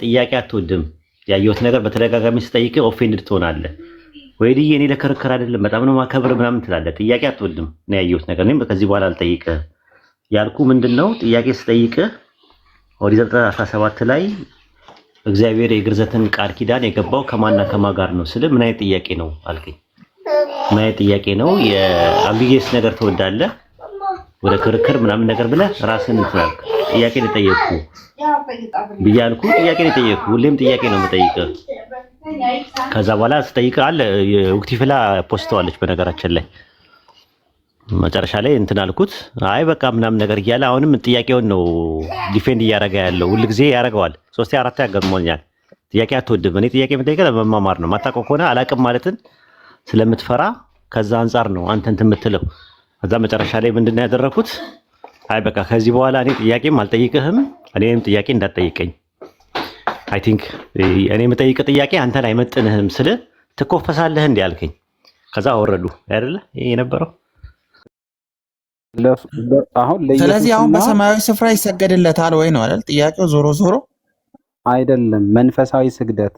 ጥያቄ አትወድም። ያየሁት ነገር በተደጋጋሚ ስጠይቅ ኦፌንድድ ትሆናለህ። ወይድዬ እኔ ለክርክር አይደለም በጣም ነው ማከብር ምናምን ትላለህ። ጥያቄ አትወድም ነው ያየሁት ነገር። እኔም ከዚህ በኋላ አልጠይቅህ ያልኩ ምንድነው ጥያቄ ስጠይቅህ ኦሪት ዘፍጥረት 17 ላይ እግዚአብሔር የግርዘትን ቃል ኪዳን የገባው ከማንና ከማን ጋር ነው ስል ምን አይነት ጥያቄ ነው አልከኝ። ምን አይነት ጥያቄ ነው? የአምቢጌስ ነገር ትወዳለህ ወደ ክርክር ምናምን ነገር ብለህ ራስን እንትናልክ። ጥያቄ ልጠየቅኩ ብያልኩ ጥያቄ ልጠየቅኩ። ሁሌም ጥያቄ ነው የምጠይቅህ። ከዛ በኋላ ስጠይቅህ አለ ወክቲፍላ ፖስተዋለች በነገራችን ላይ መጨረሻ ላይ እንትን አልኩት። አይ በቃ ምናምን ነገር እያለ አሁንም ጥያቄውን ነው ዲፌንድ እያደረገ ያለው። ሁሉ ጊዜ ያደርገዋል። 3 4 ያገርሞኛል። ጥያቄ አትወድም። እኔ ጥያቄ የምጠይቀህ ለመማማር ነው። ማታውቀው ከሆነ አላቅም ማለትን ስለምትፈራ ከዛ አንፃር ነው አንተ እንትን የምትለው። ከዛ መጨረሻ ላይ ምንድነው ያደረኩት? አይ በቃ ከዚህ በኋላ እኔ ጥያቄም አልጠይቅህም፣ እኔም ጥያቄ እንዳትጠይቀኝ። አይ ቲንክ እኔ የምጠይቅህ ጥያቄ አንተን አይመጥንህም ስለ ትኮፈሳለህ እንዴ አልከኝ። ከዛ አወረዱ አይደለ ይሄ የነበረው። ስለዚህ አሁን በሰማያዊ ስፍራ ይሰገድለታል ወይ ነው አይደል ጥያቄው? ዞሮ ዞሮ አይደለም መንፈሳዊ ስግደት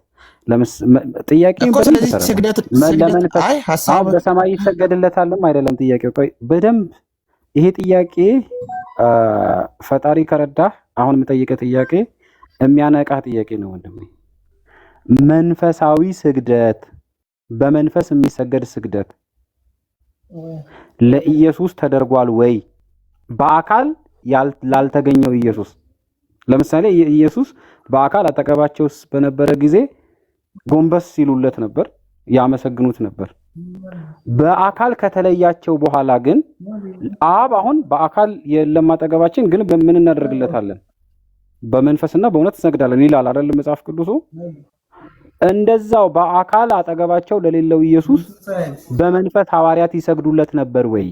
ጥያቄው ስግደት በሰማይ ይሰገድለታልም አይደለም ጥያቄው። ቆይ በደንብ ይሄ ጥያቄ ፈጣሪ ከረዳህ አሁን የምጠይቀህ ጥያቄ የሚያነቃህ ጥያቄ ነው ወንድሜ። መንፈሳዊ ስግደት በመንፈስ የሚሰገድ ስግደት ለኢየሱስ ተደርጓል ወይ? በአካል ላልተገኘው ኢየሱስ ለምሳሌ ኢየሱስ በአካል አጠገባቸው በነበረ ጊዜ ጎንበስ ሲሉለት ነበር፣ ያመሰግኑት ነበር። በአካል ከተለያቸው በኋላ ግን አብ አሁን በአካል የለም አጠገባችን፣ ግን ምን እናደርግለታለን? በመንፈስና በእውነት እንሰግዳለን ይላል አይደል መጽሐፍ ቅዱሱ? እንደዛው በአካል አጠገባቸው ለሌለው ኢየሱስ በመንፈስ ሐዋርያት ይሰግዱለት ነበር ወይ?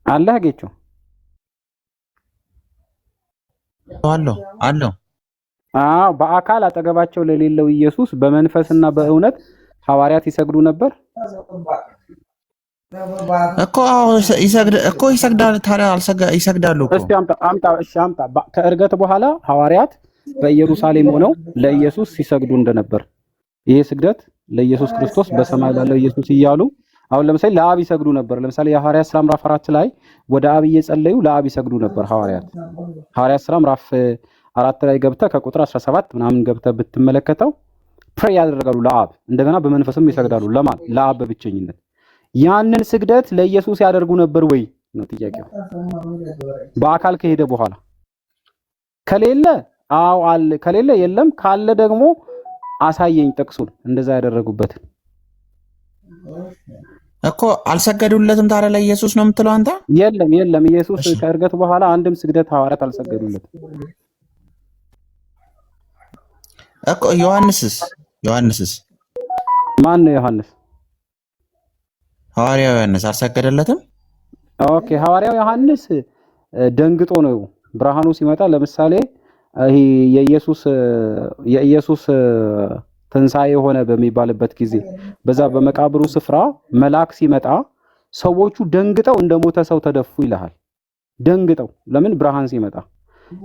አላህ ጌቾ አለው። በአካል አጠገባቸው ለሌለው ኢየሱስ በመንፈስና በእውነት ሐዋርያት ይሰግዱ ነበር እኮ ይሰግዳል። ታዲያ ይሰግዳሉ እኮ። እስቲ አምጣ። ከእርገት በኋላ ሐዋርያት በኢየሩሳሌም ሆነው ለኢየሱስ ሲሰግዱ እንደነበር ይሄ ስግደት ለኢየሱስ ክርስቶስ በሰማይ ላለው ኢየሱስ እያሉ አሁን ለምሳሌ ለአብ ይሰግዱ ነበር። ለምሳሌ የሐዋርያት ሥራ ምዕራፍ 4 ላይ ወደ አብ እየጸለዩ ለአብ ይሰግዱ ነበር ሐዋርያት። ሐዋርያት ሥራ ምዕራፍ 4 ላይ ገብተህ ከቁጥር 17 ምናምን ገብተህ ብትመለከተው ፕሬ ያደርጋሉ ለአብ፣ እንደገና በመንፈስም ይሰግዳሉ። ለማን? ለአብ በብቸኝነት። ያንን ስግደት ለኢየሱስ ያደርጉ ነበር ወይ ነው ጥያቄው። በአካል ከሄደ በኋላ ከሌለ አለ፣ ከሌለ የለም፣ ካለ ደግሞ አሳየኝ ጥቅሱን እንደዛ ያደረጉበት እኮ። አልሰገዱለትም ታዲያ ለኢየሱስ ነው የምትለው አንተ? የለም ኢየሱስ ከእርገት በኋላ አንድም ስግደት ሐዋርያት አልሰገዱለትም እኮ። ዮሐንስስ ማን ነው ዮሐንስ? ሐዋርያው ዮሐንስ አልሰገደለትም? ኦኬ ሐዋርያው ዮሐንስ ደንግጦ ነው ብርሃኑ ሲመጣ። ለምሳሌ ይሄ የኢየሱስ ትንሣኤ ሆነ በሚባልበት ጊዜ በዛ በመቃብሩ ስፍራ መልአክ ሲመጣ ሰዎቹ ደንግጠው እንደሞተ ሰው ተደፉ ይልሃል። ደንግጠው ለምን? ብርሃን ሲመጣ።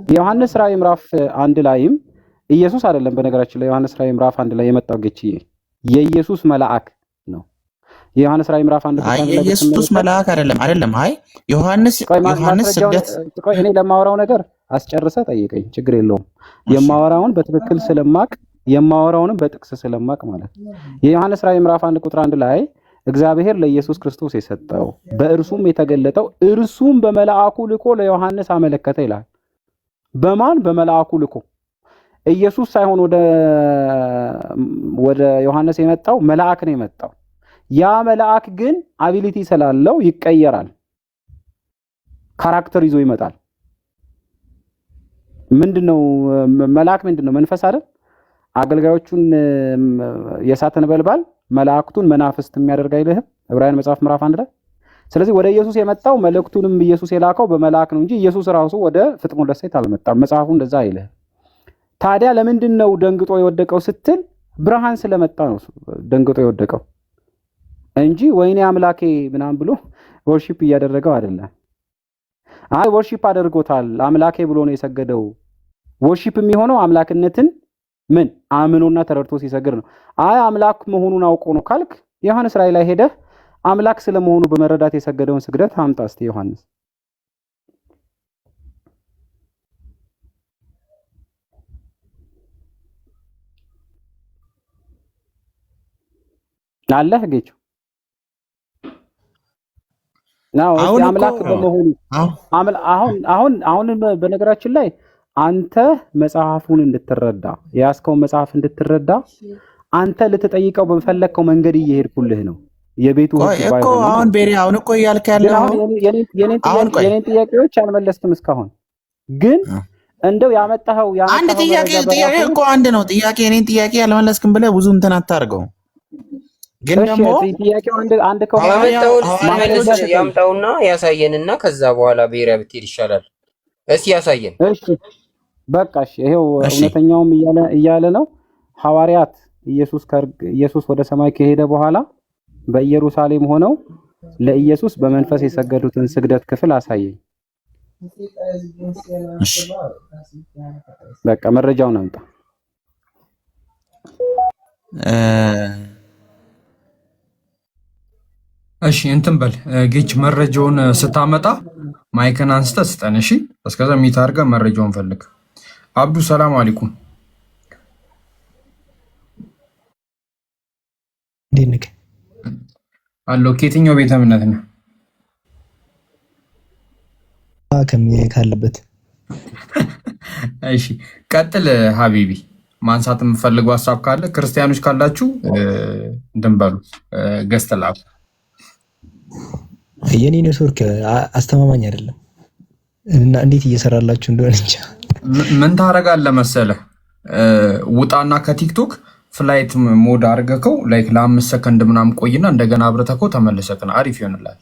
የዮሐንስ ራእይ ምዕራፍ 1 ላይም ኢየሱስ አይደለም በነገራችን ላይ ዮሐንስ ራእይ ምዕራፍ 1 ላይ የመጣው ጌችዬ የኢየሱስ መልአክ ነው። የዮሐንስ ራእይ ምዕራፍ 1 ላይ የኢየሱስ መልአክ አይደለም። አይ ዮሐንስ ስግደት። ቆይ እኔ ለማወራው ነገር አስጨርሰ ጠይቀኝ፣ ችግር የለውም። የማወራውን በትክክል ስለማቅ የማወራውንም በጥቅስ ስለማቅ ማለት ነው። የዮሐንስ ራእይ ምዕራፍ 1 ቁጥር 1 ላይ እግዚአብሔር ለኢየሱስ ክርስቶስ የሰጠው በእርሱም የተገለጠው እርሱም በመልአኩ ልኮ ለዮሐንስ አመለከተ ይላል። በማን? በመልአኩ ልኮ። ኢየሱስ ሳይሆን ወደ ዮሐንስ የመጣው መልአክ ነው የመጣው። ያ መልአክ ግን አቢሊቲ ስላለው ይቀየራል፣ ካራክተር ይዞ ይመጣል። ምንድነው መልአክ? ምንድነው? መንፈስ አይደል? አገልጋዮቹን የእሳት ነበልባል መላእክቱን መናፍስት የሚያደርግ አይልህም ዕብራውያን መጽሐፍ ምዕራፍ 1 ላይ። ስለዚህ ወደ ኢየሱስ የመጣው መልእክቱንም ኢየሱስ የላከው በመልአክ ነው እንጂ ኢየሱስ ራሱ ወደ ፍጥሞ ደሴት አልመጣም። መጽሐፉ እንደዛ አይልህም። ታዲያ ለምንድን ነው ደንግጦ የወደቀው ስትል ብርሃን ስለመጣ ነው ደንግጦ የወደቀው። እንጂ ወይኔ አምላኬ ምናምን ብሎ ወርሺፕ እያደረገው አይደለም። አይ ወርሺፕ አድርጎታል አምላኬ ብሎ ነው የሰገደው። ወርሺፕ የሚሆነው አምላክነትን ምን አምኖና ተረድቶ ሲሰግድ ነው። አይ አምላክ መሆኑን አውቆ ነው ካልክ ዮሐንስ ራእይ ላይ ሄደህ አምላክ ስለመሆኑ በመረዳት የሰገደውን ስግደት አምጣ እስቲ ዮሐንስ። አለህ ጌቹ ነው አምላክ በመሆኑ አሁን በነገራችን ላይ አንተ መጽሐፉን እንድትረዳ ያስከው መጽሐፍ እንድትረዳ አንተ ልትጠይቀው በፈለከው መንገድ እየሄድኩልህ ነው። የቤቱ እኮ አሁን ቤሪ አሁን እኮ እያልክ ያለው የኔን ጥያቄዎች አልመለስክም እስካሁን። ግን እንደው ያመጣኸው አንድ ጥያቄ እኮ አንድ ነው ጥያቄ። የኔን ጥያቄ አልመለስክም ብለህ ብዙ እንትን አታርገው። ግን ደግሞ ጥያቄው አንድ ከሆነ ያምጣውና ያሳየንና ከዛ በኋላ ብሔራዊ ብትሄድ ይሻላል። እስኪ ያሳየን። እሺ በቃ እሺ፣ ይሄው እውነተኛውም እያለ ነው። ሐዋርያት ኢየሱስ ወደ ሰማይ ከሄደ በኋላ በኢየሩሳሌም ሆነው ለኢየሱስ በመንፈስ የሰገዱትን ስግደት ክፍል አሳየኝ። እሺ በቃ መረጃውን አምጣ። እሺ እንትን በል ጌች መረጃውን ስታመጣ ማይክን አንስተህ ስጠን። እሺ እስከዛ ሚት አድርገህ መረጃውን ፈልግ። አብዱ ሰላም አለይኩም። ዲንክ አሎ ከየትኛው ቤተ እምነት ነው? ካለበት። እሺ ቀጥል ሀቢቢ። ማንሳት የምፈልገው ሀሳብ ካለ ክርስቲያኖች ካላችሁ እንትን በሉ ገዝተላኩ። የኔ ኔትወርክ አስተማማኝ አይደለም እና እንዴት እየሰራላችሁ እንደሆነ እንጃ። ምን ታረጋለህ መሰለህ? ውጣና ከቲክቶክ ፍላይት ሞድ አድርገከው ላይክ ለ5 ሰከንድ ምናምን ቆይና እንደገና አብረተከው ተመለሰከና አሪፍ ይሆንላል።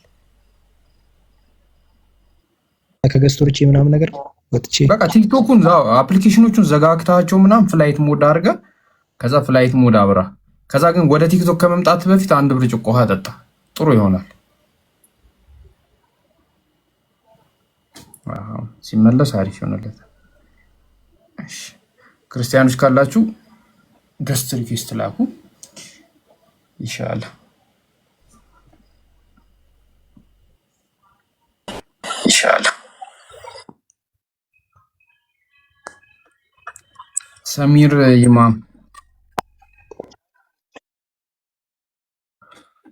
ከገስቶርቼ ምናምን ነገር ወጥቼ በቃ ቲክቶኩን አፕሊኬሽኖቹን ዘጋግታቸው ምናምን ፍላይት ሞድ አድርገህ ከዛ ፍላይት ሞድ አብራ። ከዛ ግን ወደ ቲክቶክ ከመምጣት በፊት አንድ ብርጭቆ ውሃ ጠጣ። ጥሩ ይሆናል። ሲመለስ አሪፍ ይሆንለታል። እሺ ክርስቲያኖች ካላችሁ ገስት ሪኩዌስት ላኩ ኢንሻአላህ። ሰሚር ኢማም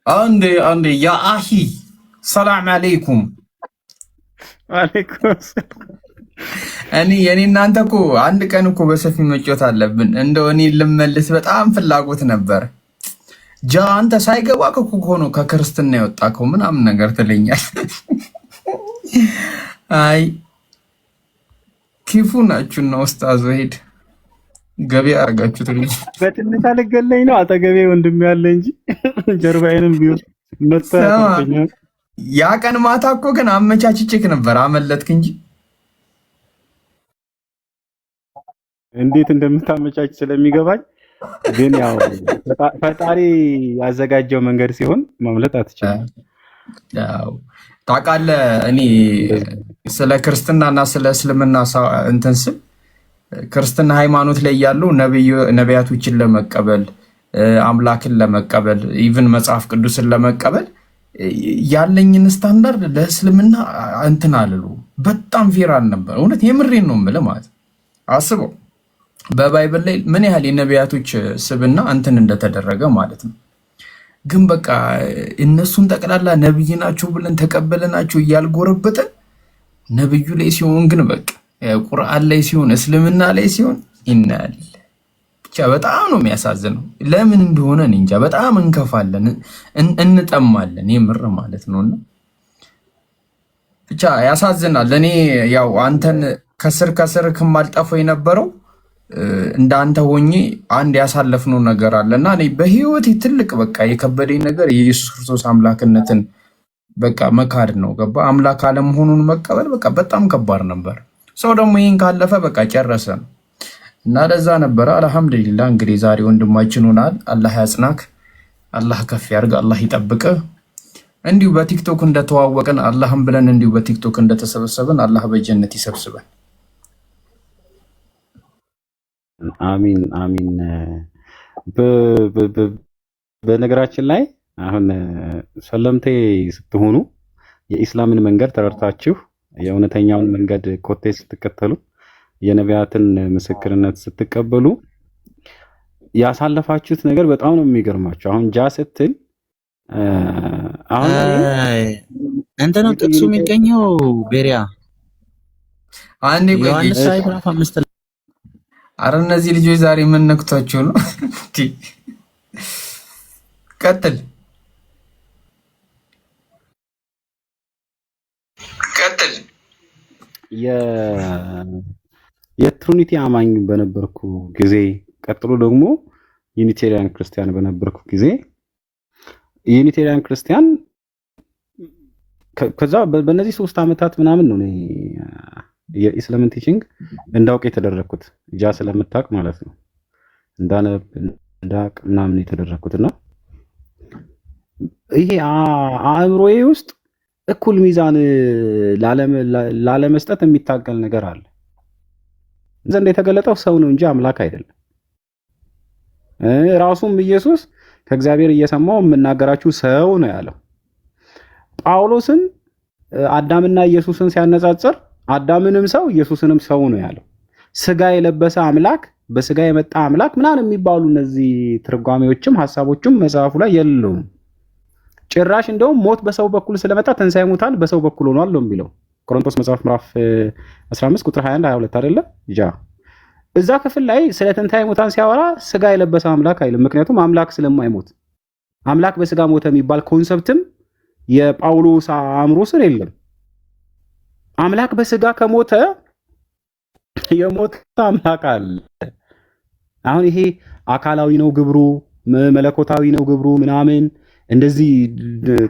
አንዴ ያ አሂ ሰላም አለይኩም። አለይኩም እኔ የኔ እናንተ እኮ አንድ ቀን እኮ በሰፊ መጫወት አለብን። እንደው እኔ ልመልስ በጣም ፍላጎት ነበር። ጃ አንተ ሳይገባ እኮ ነው ከክርስትና የወጣከው ምናምን ነገር ትለኛል። አይ ኪፉ ናችሁ ነው ኡስታዝ ወሂድ ገበያ አርጋችሁት ልጅ በትንታ ልገለኝ ነው። አጠገቤ ወንድም ያለ እንጂ ጀርባዬንም ቢሆን መጣጣኛ። ያ ቀን ማታ እኮ ግን አመቻችቼክ ነበር አመለጥክ እንጂ እንዴት እንደምታመቻች ስለሚገባኝ። ግን ያው ፈጣሪ ያዘጋጀው መንገድ ሲሆን ማምለጥ አትችልም። ያው ታውቃለህ እኔ ስለ ክርስትናና ስለ እስልምና እንትን ስል ክርስትና ሃይማኖት ላይ ያለው ነቢያቶችን ለመቀበል አምላክን ለመቀበል ኢቭን መጽሐፍ ቅዱስን ለመቀበል ያለኝን ስታንዳርድ ለእስልምና እንትን አልሉ በጣም ፌር አልነበር። እውነት የምሬን ነው የምልህ ማለት አስበው በባይብል ላይ ምን ያህል የነቢያቶች ስብና እንትን እንደተደረገ ማለት ነው። ግን በቃ እነሱን ጠቅላላ ነብይ ናቸው ብለን ተቀበለናቸው እያልጎረበጠን ነብዩ ላይ ሲሆን ግን በቃ ቁርአን ላይ ሲሆን እስልምና ላይ ሲሆን ይናል ብቻ በጣም ነው የሚያሳዝነው። ለምን እንደሆነ እንጃ። በጣም እንከፋለን፣ እንጠማለን የምር ማለት ነውና ብቻ ያሳዝናል። እኔ ያው አንተን ከስር ከማልጠፈው የነበረው እንዳንተ ሆኜ አንድ ያሳለፍነው ነገር አለና እኔ በህይወቴ ትልቅ በቃ የከበደኝ ነገር የኢየሱስ ክርስቶስ አምላክነትን በቃ መካድ ነው። ገባ አምላክ አለመሆኑን መቀበል በቃ በጣም ከባድ ነበር። ሰው ደግሞ ይሄን ካለፈ በቃ ጨረሰ ነው እና ለዛ ነበር። አልሐምዱሊላህ እንግዲህ ዛሬ ወንድማችን ሆናል። አላህ ያጽናክ። አላህ ከፍ ያርግ፣ አላህ ይጠብቅ። እንዲሁ በቲክቶክ እንደተዋወቅን አላህም ብለን እንዲሁ በቲክቶክ እንደተሰበሰብን አላህ በጀነት ይሰብስበን። አሚን አሚን። በነገራችን ላይ አሁን ሰለምቴ ስትሆኑ የኢስላምን መንገድ ተረድታችሁ የእውነተኛውን መንገድ ኮቴ ስትከተሉ የነቢያትን ምስክርነት ስትቀበሉ ያሳለፋችሁት ነገር በጣም ነው የሚገርማችሁ። አሁን ጃ ስትል አሁን እንትን ነው ጥቅሱ የሚገኘው ቤሪያ አንዴ ዮሐንስ ላይ ምዕራፍ 5 ላይ። አረ እነዚህ ልጆች ዛሬ ምን ነክቷቸው ነው? ቀጥል የትሪኒቲ አማኝ በነበርኩ ጊዜ ቀጥሎ ደግሞ ዩኒቴሪያን ክርስቲያን በነበርኩ ጊዜ ዩኒቴሪያን ክርስቲያን ከዛ በእነዚህ 3 ዓመታት ምናምን ነው የኢስላምን ቲቺንግ እንዳውቅ የተደረኩት ጃ ስለምታውቅ ማለት ነው እንዳውቅ ምናምን የተደረኩትና ይሄ አእምሮዬ ውስጥ እኩል ሚዛን ላለመስጠት የሚታገል ነገር አለ። ዘንድ የተገለጠው ሰው ነው እንጂ አምላክ አይደለም። ራሱም ኢየሱስ ከእግዚአብሔር እየሰማው የምናገራችሁ ሰው ነው ያለው። ጳውሎስም አዳምና ኢየሱስን ሲያነጻጽር አዳምንም ሰው ኢየሱስንም ሰው ነው ያለው። ስጋ የለበሰ አምላክ፣ በስጋ የመጣ አምላክ ምናምን የሚባሉ እነዚህ ትርጓሜዎችም ሐሳቦችም መጽሐፉ ላይ የለውም። ጭራሽ እንደውም ሞት በሰው በኩል ስለመጣ ትንሣኤ ሙታን በሰው በኩል ሆኗል ነው የሚለው ቆሮንቶስ መጽሐፍ ምዕራፍ 15 ቁጥር 21 22 አይደለ? እዛ ክፍል ላይ ስለ ትንሣኤ ሙታን ሲያወራ ስጋ የለበሰ አምላክ አይልም። ምክንያቱም አምላክ ስለማይሞት አምላክ በስጋ ሞተ የሚባል ኮንሰፕትም የጳውሎስ አእምሮ ስር የለም። አምላክ በስጋ ከሞተ የሞተ አምላክ አለ። አሁን ይሄ አካላዊ ነው ግብሩ፣ መለኮታዊ ነው ግብሩ ምናምን እንደዚህ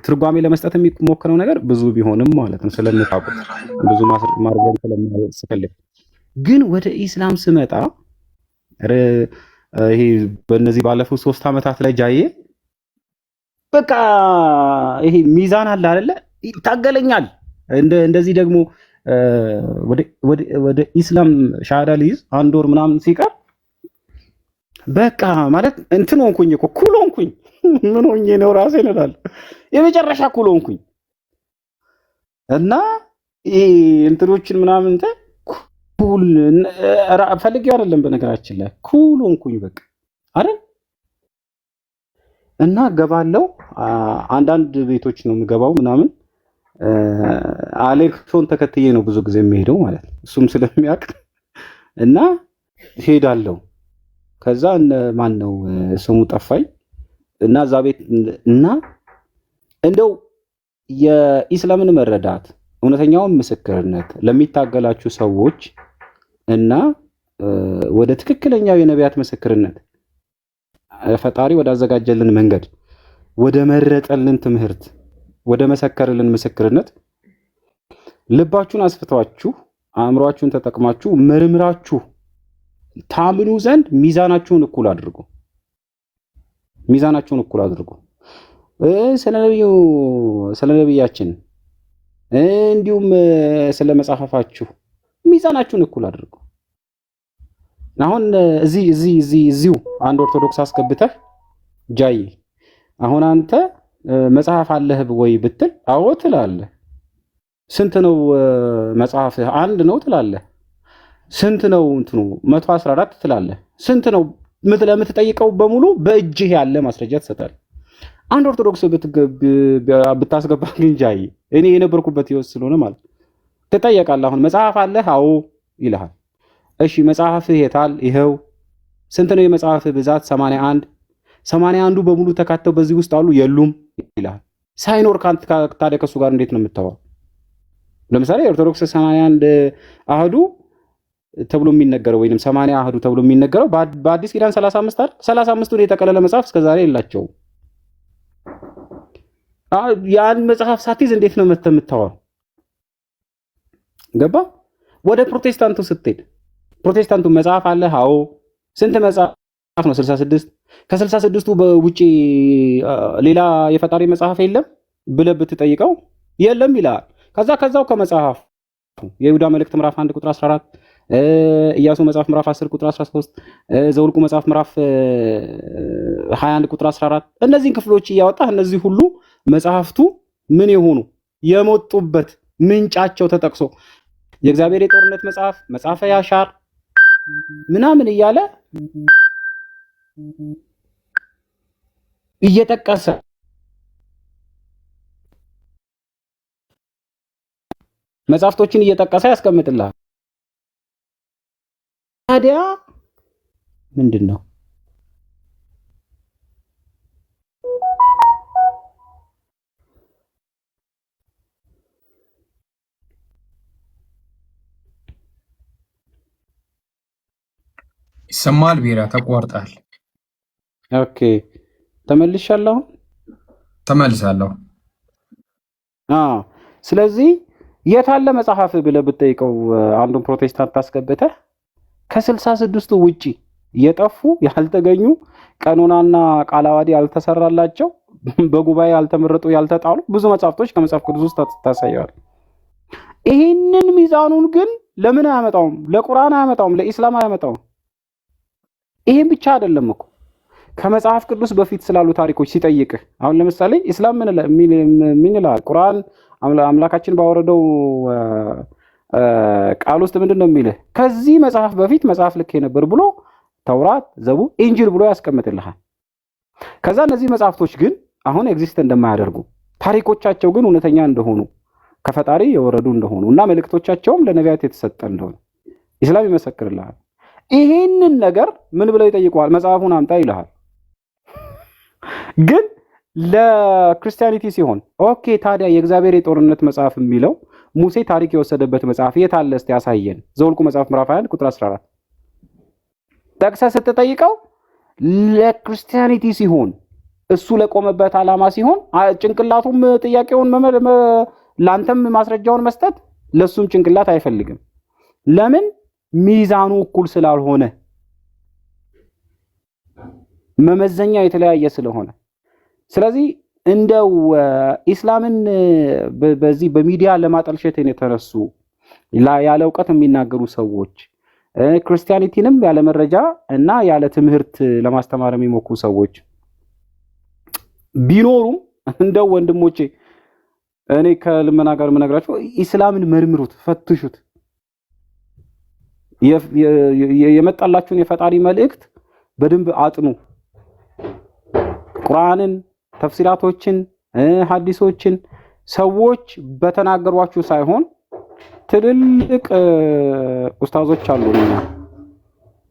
ትርጓሜ ለመስጠት የሚሞክረው ነገር ብዙ ቢሆንም ማለት ነው ስለምታውቁት ብዙ ማርገም ስለማይፈልግ ግን ወደ ኢስላም ስመጣ ይሄ በእነዚህ ባለፉት 3 ዓመታት ላይ ጃዬ በቃ ይሄ ሚዛን አለ አይደለ? ይታገለኛል። እንደዚህ ደግሞ ወደ ኢስላም ሻሃዳ ሊይዝ 1 ወር ምናምን ሲቀር በቃ ማለት እንትን ሆንኩኝ እኮ ኩል ሆንኩኝ። ምን ሆኜ ነው ራሴ እላለሁ። የመጨረሻ ኩል ሆንኩኝ እና ይሄ እንትኖችን ምናምን ኩል ፈልጌው አይደለም በነገራችን ላይ ኩል ሆንኩኝ በቃ አይደል። እና ገባለው አንዳንድ ቤቶች ነው የምገባው ምናምን አሌክሶን ተከትዬ ነው ብዙ ጊዜ የሚሄደው ማለት ነው እሱም ስለሚያውቅ እና ሄዳለው። ከዛ ማን ነው ስሙ ጠፋኝ እና እዛ ቤት እና እንደው የኢስላምን መረዳት እውነተኛውን ምስክርነት ለሚታገላችሁ ሰዎች እና ወደ ትክክለኛው የነቢያት ምስክርነት ፈጣሪ ወደ አዘጋጀልን መንገድ ወደ መረጠልን ትምህርት ወደ መሰከርልን ምስክርነት ልባችሁን አስፍታችሁ አእምሯችሁን ተጠቅማችሁ መርምራችሁ ታምኑ ዘንድ ሚዛናችሁን እኩል አድርጉ። ሚዛናችሁን እኩል አድርጉ። ስለ ነብያችን እንዲሁም ስለ መጽሐፋችሁ ሚዛናችሁን እኩል አድርጉ። አሁን እዚሁ አንድ ኦርቶዶክስ አስገብተህ ጃይ አሁን አንተ መጽሐፍ አለህ ወይ ብትል አዎ ትላለህ። ስንት ነው መጽሐፍህ? 1 ነው ትላለህ። ስንት ነው እንትኑ 114 ትላለህ። ስንት ነው ለምትጠይቀው በሙሉ በእጅህ ያለ ማስረጃ ትሰጣለህ። አንድ ኦርቶዶክስ ብታስገባ ግን ጃይ እኔ የነበርኩበት ህይወት ስለሆነ ማለት ትጠየቃለህ። አሁን መጽሐፍ አለህ? አዎ ይልሃል። እሺ መጽሐፍህ የታል? ይሄው። ስንት ነው የመጽሐፍህ ብዛት? 81። 81ዱ በሙሉ ተካተው በዚህ ውስጥ አሉ? የሉም ይልሃል። ሳይኖር ካንተ ታዲያ ከሱ ጋር እንዴት ነው የምታወራው? ለምሳሌ ኦርቶዶክስ 81 አህዱ ተብሎ የሚነገረው ወይንም 80 አህዱ ተብሎ የሚነገረው በአዲስ ኪዳን 35 አይደል? 35ቱን የጠቀለለ መጽሐፍ እስከዛሬ የላቸውም። ያን መጽሐፍ ሳትይዝ እንዴት ነው የምታወራው? ገባ? ወደ ፕሮቴስታንቱ ስትሄድ ፕሮቴስታንቱ መጽሐፍ አለ? አዎ። ስንት መጽሐፍ ነው 66 ከ66ቱ በውጪ ሌላ የፈጣሪ መጽሐፍ የለም ብለህ ብትጠይቀው የለም ይላል። ከዛው ከመጽሐፍ የይሁዳ መልእክት ምዕራፍ 1 ቁጥር 14 ኢያሱ መጽሐፍ ምዕራፍ 10 ቁጥር 13 ዘውልቁ መጽሐፍ ምዕራፍ 21 ቁጥር 14 እነዚህን ክፍሎች እያወጣ እነዚህ ሁሉ መጽሐፍቱ ምን የሆኑ የመጡበት ምንጫቸው ተጠቅሶ የእግዚአብሔር የጦርነት መጽሐፍ መጽሐፈ ያሻር ምናምን እያለ እየጠቀሰ መጽሐፍቶችን እየጠቀሰ ያስቀምጥልሃል። ታዲያ ምንድን ነው ይሰማል? ቢራ ተቋርጣል። ኦኬ ተመልሻለሁ። ተመልሳለሁ። ስለዚህ የታለ መጽሐፍ ብለህ ብትጠይቀው አንዱን ፕሮቴስታንት አስገብተህ ከ66ቱ ውጪ የጠፉ ያልተገኙ ቀኖናና ቃለ ዓዋዲ ያልተሰራላቸው በጉባኤ ያልተመረጡ ያልተጣሉ ብዙ መጽሐፍቶች ከመጽሐፍ ቅዱስ ውስጥ ታሳያለህ። ይህንን ሚዛኑን ግን ለምን አያመጣውም? ለቁርአን አያመጣውም፣ ለኢስላም አያመጣውም። ይሄን ብቻ አይደለም እኮ ከመጽሐፍ ቅዱስ በፊት ስላሉ ታሪኮች ሲጠይቅህ አሁን ለምሳሌ ኢስላም ምን ይላል? ቁርአን አምላካችን ባወረደው ቃል ውስጥ ምንድን ነው የሚልህ? ከዚህ መጽሐፍ በፊት መጽሐፍ ልክ ነበር ብሎ ተውራት፣ ዘቡር፣ ኢንጂል ብሎ ያስቀምጥልሃል። ከዛ እነዚህ መጽሐፍቶች ግን አሁን ኤግዚስት እንደማያደርጉ ታሪኮቻቸው ግን እውነተኛ እንደሆኑ ከፈጣሪ የወረዱ እንደሆኑ እና መልእክቶቻቸውም ለነቢያት የተሰጠ እንደሆነ ኢስላም ይመሰክርልሃል። ይሄንን ነገር ምን ብለው ይጠይቀዋል? መጽሐፉን አምጣ ይልሃል። ግን ለክርስቲያኒቲ ሲሆን ኦኬ ታዲያ የእግዚአብሔር የጦርነት መጽሐፍ የሚለው ሙሴ ታሪክ የወሰደበት መጽሐፍ የት አለ? እስቲ ያሳየን። ዘውልቁ መጽሐፍ ምዕራፍ 21 ቁጥር 14 ጠቅሰህ ስትጠይቀው ለክርስቲያኒቲ ሲሆን እሱ ለቆመበት ዓላማ ሲሆን ጭንቅላቱም ጥያቄውን ለአንተም ማስረጃውን መስጠት ለሱም ጭንቅላት አይፈልግም። ለምን? ሚዛኑ እኩል ስላልሆነ፣ መመዘኛ የተለያየ ስለሆነ። ስለዚህ እንደው ኢስላምን በዚህ በሚዲያ ለማጠልሸት የተነሱ ያለ እውቀት የሚናገሩ ሰዎች ክርስቲያኒቲንም ያለ መረጃ እና ያለ ትምህርት ለማስተማር የሚሞክሩ ሰዎች ቢኖሩም እንደው ወንድሞቼ እኔ ከልመና ጋር የምነግራችሁ ኢስላምን መርምሩት፣ ፈትሹት። የመጣላችሁን የፈጣሪ መልእክት በደንብ አጥኑ። ቁርአንን፣ ተፍሲራቶችን፣ ሐዲሶችን ሰዎች በተናገሯችሁ ሳይሆን ትልልቅ ኡስታዞች አሉና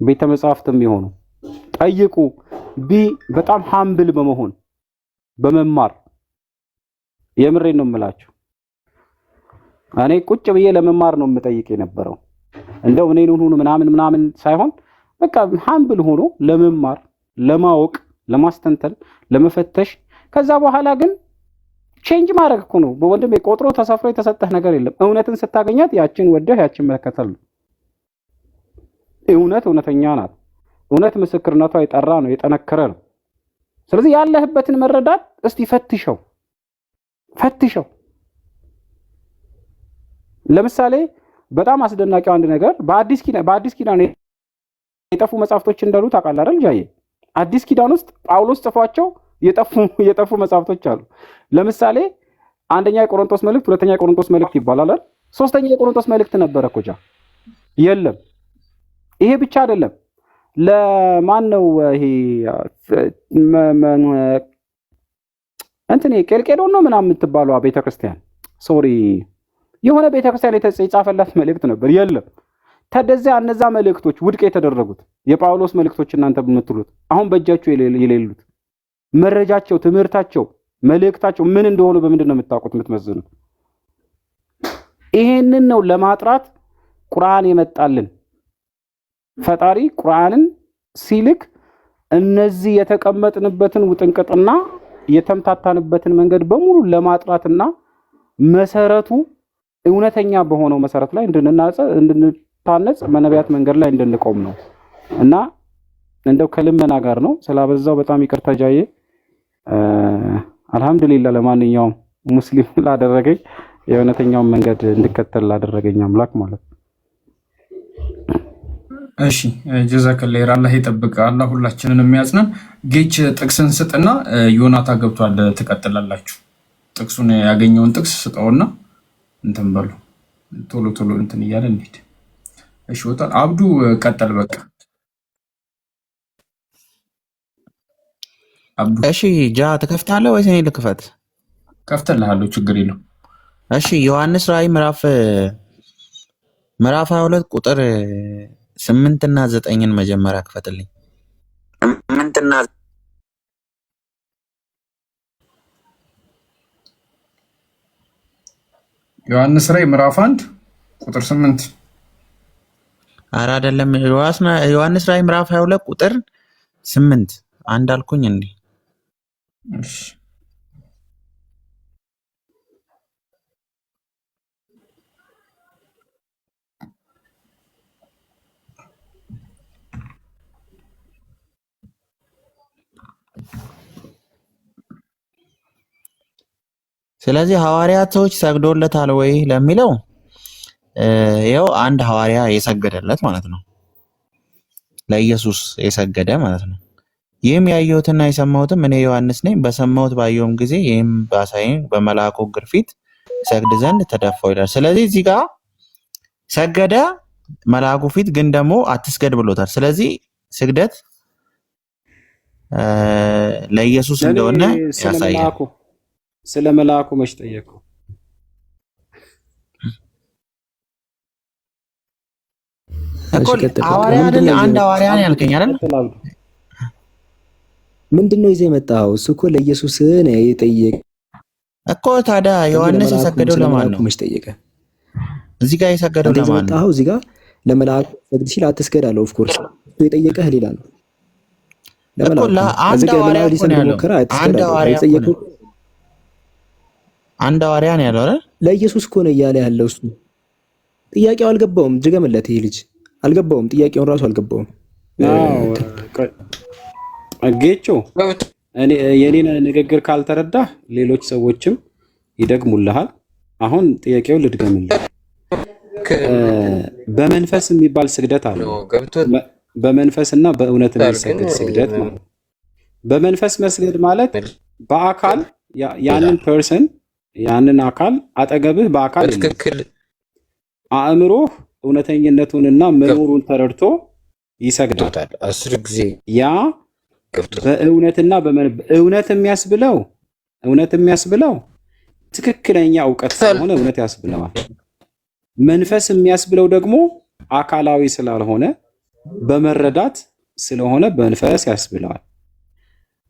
ቤተ መጻሕፍትም ይሆኑ ጠይቁ። በጣም ሃምብል በመሆን በመማር የምሬን ነው የምላችሁ። እኔ ቁጭ ብዬ ለመማር ነው የምጠይቅ የነበረው። እንደው እኔን ሁኑ ምናምን ሳይሆን በቃ ሃምብል ሆኖ ለመማር፣ ለማወቅ፣ ለማስተንተን፣ ለመፈተሽ ከዛ በኋላ ግን ቼንጅ ማድረግ እኮ ነው። በወንድም የቆጥሮ ተሰፍሮ የተሰጠህ ነገር የለም። እውነትን ስታገኛት ያችን ወደህ ያችን መከተል ነው። እውነተኛ ናት። እውነት ምስክርነቷ የጠራ ነው፣ የጠነከረ ነው። ስለዚህ ያለህበትን መረዳት እስቲ ፈትሸው። ለምሳሌ በጣም አስደናቂው አንድ ነገር በአዲስ ኪዳን የጠፉ መጽሐፍቶች እንዳሉ ታውቃለህ አይደል ጃዬ? አዲስ ኪዳን ውስጥ ጳውሎስ ጽፏቸው የጠፉ መጽሐፍቶች አሉ። ለምሳሌ አንደኛ የቆሮንቶስ መልእክት፣ ሁለተኛ የቆሮንቶስ መልእክት ይባላል አይደል? ሶስተኛ የቆሮንቶስ መልእክት ነበረ እኮ የለም። ይሄ ብቻ አይደለም። ለማን ነው ይሄ እንትን ቄልቄዶን ነው ምናምን የምትባለው ቤተክርስቲያን የሆነ ቤተክርስቲያን የጻፈላት መልእክት ነበር፣ የለም። ተደዚያ እነዛ መልእክቶች ውድቅ የተደረጉት የጳውሎስ መልእክቶች እናንተ የምትሉት አሁን በእጃችሁ የሌሉት መረጃቸው፣ ትምህርታቸው፣ መልእክታቸው ምን እንደሆኑ በምንድን ነው የምታውቁት የምትመዝኑት? ይሄንን ነው ለማጥራት ቁርአን የመጣልን። ፈጣሪ ቁርአንን ሲልክ እነዚህ የተቀመጥንበትን ውጥንቅጥና የተምታታንበትን መንገድ በሙሉ ለማጥራትና መሰረቱ እውነተኛ በሆነው መሰረት ላይ እንድንታነጽ በነቢያት መንገድ ላይ እንድንቆም ነው። እና እንደው ከልመና ጋር ነው ስላበዛው በጣም ይቅርታ ጃዬ። አልহামዱሊላህ ለማንኛውም ሙስሊም ላደረገኝ የእውነተኛውን መንገድ እንድከተል ላደረገኝ አምላክ ማለት ነው። እሺ ጀዛከላህ አላህ ይጠብቅ። አላህ ሁላችንን የሚያጽናን። ጌች ጥቅስን ስጥና ዮናታ ገብቷል ትቀጥላላችሁ። ጥቅሱን ያገኘውን ጥቅስ ስጠውና እንትን በሉ ቶሎ ቶሎ እንትን እያለ እንሂድ። እሺ ወጣል አብዱ ቀጠል በቃ አብዱ። እሺ ጃ ትከፍታለህ ወይስ እኔ ልክፈት? ከፍተልሃለሁ ችግር የለው። እሺ ዮሐንስ ራእይ ምዕራፍ 22 ቁጥር 8 እና 9ን መጀመሪያ ክፈትልኝ። 8 እና ዮሐንስ ራእይ ምዕራፍ 1 ቁጥር 8 ኧረ አይደለም ዮሐንስ ራእይ ምዕራፍ 22 ቁጥር 8 አንድ አልኩኝ እንዴ? እሺ ስለዚህ ሐዋርያቶች ሰግዶለታል ወይ ለሚለው ይኸው አንድ ሐዋርያ የሰገደለት ማለት ነው። ለኢየሱስ የሰገደ ማለት ነው። ይህም ያየሁትና የሰማሁትም እኔ ዮሐንስ ነኝ። በሰማሁት ባየሁም ጊዜ ይህም ባሳየኝ በመልአኩ እግር ፊት ሰግድ ዘንድ ተደፋሁ ይላል። ስለዚህ እዚህ ጋር ሰገደ መልአኩ ፊት፣ ግን ደግሞ አትስገድ ብሎታል። ስለዚህ ስግደት ለኢየሱስ እንደሆነ ያሳያል። ስለ መልአኩ መች ጠየቀው? እኮ ሐዋርያ አይደል? አንድ ሐዋርያ ነው ያልከኝ አይደል? ምንድነው ይዘህ የመጣኸው? እሱ እኮ ለኢየሱስ ነው የጠየቀው እኮ። ታዲያ ዮሐንስ የሰገደው ለማን ነው? መች ጠየቀ? እዚህ ጋር የሰገደው ለማን ነው? እዚህ ጋር ለመልአኩ ሰግድ ሲል አትስገድ አለው። ኦፍ ኮርስ እሱ የጠየቀህ ሌላ ነው። ለመልአኩ አንድ ሐዋርያ እኮ ነው ያለው። አንድ ሐዋርያ ነው አንድ ሐዋርያ ነው ያለው አይደል? ለኢየሱስ እኮ ነው እያለ ያለው እሱ። ጥያቄው አልገባውም። ድገምለት። ይሄ ልጅ አልገባውም። ጥያቄውን ራሱ አልገባውም። ጌቾ እኔ የኔን ንግግር ካልተረዳህ ሌሎች ሰዎችም ይደግሙልሃል። አሁን ጥያቄውን ልድገምልህ። በመንፈስ የሚባል ስግደት አለ። በመንፈስና በእውነት የሚሰግድ ስግደት ማለት። በመንፈስ መስገድ ማለት በአካል ያንን ፐርሰን ያንን አካል አጠገብህ በአካል ትክክል አእምሮህ እውነተኝነቱንና መኖሩን ተረድቶ ይሰግዳል። 10 ጊዜ ያ በእውነትና እውነት የሚያስብለው ትክክለኛ እውቀት ስለሆነ እውነት ያስብለዋል። መንፈስ የሚያስብለው ደግሞ አካላዊ ስላልሆነ በመረዳት ስለሆነ በመንፈስ ያስብለዋል።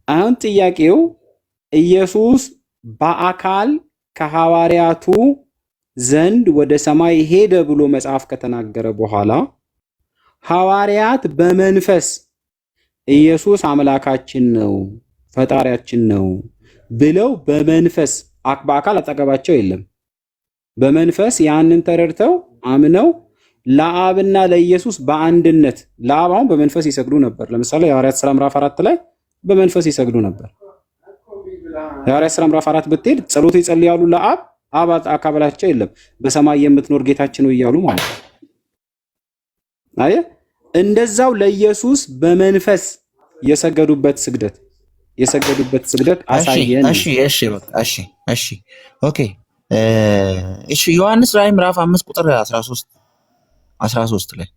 አሁን ጥያቄው ኢየሱስ በአካል ከሐዋርያቱ ዘንድ ወደ ሰማይ ሄደ ብሎ መጽሐፍ ከተናገረ በኋላ ሐዋርያት በመንፈስ ኢየሱስ አምላካችን ነው ፈጣሪያችን ነው ብለው በመንፈስ በአካል አጠገባቸው የለም። በመንፈስ ያንን ተረድተው አምነው ለአብና ለኢየሱስ በአንድነት ለአብ አሁን በመንፈስ ይሰግዱ ነበር። ለምሳሌ የሐዋርያት ሥራ ምዕራፍ 4 ላይ በመንፈስ ይሰግዱ ነበር። የሐዋርያት ሥራ ምዕራፍ 4 ብትሄድ ጸሎት ይጸልያሉ ለአብ፣ አብ አካባቢያቸው የለም። በሰማይ የምትኖር ጌታችን ነው እያሉ ማለት ነው። አየህ፣ እንደዛው ለኢየሱስ በመንፈስ የሰገዱበት ስግደት አሳየን። እሺ ኦኬ። እሺ ዮሐንስ ራእይ ምዕራፍ 5 ቁጥር 13 ላይ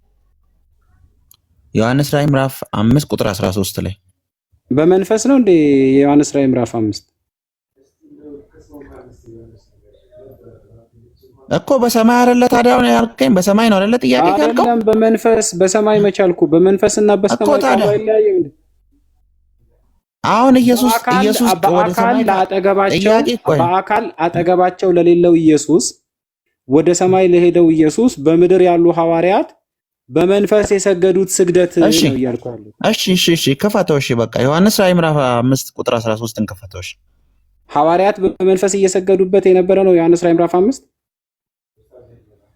ዮሐንስ ራእይ ምዕራፍ 5 ቁጥር 13 ላይ በመንፈስ ነው እንዴ? የዮሐንስ ራእይ ምዕራፍ 5 እኮ በሰማይ አይደለ? ታዲያ ነው ያልከኝ? በሰማይ ነው አይደለ? ጥያቄ ካልከው አይደለም። በመንፈስ በሰማይ መቻልኩ በመንፈስና በሰማይ ታዲያ አሁን ኢየሱስ ወደ ሰማይ በአካል አጠገባቸው ለሌለው ኢየሱስ ወደ ሰማይ ለሄደው ኢየሱስ በምድር ያሉ ሐዋርያት በመንፈስ የሰገዱት ስግደት ነው እያልኩ። እሺ ከፈተው። እሺ በቃ ዮሐንስ ራእይ ምዕራፍ 5 ቁጥር 13ን ከፈተው። እሺ ሐዋርያት በመንፈስ እየሰገዱበት የነበረ ነው ዮሐንስ ራእይ ምዕራፍ 5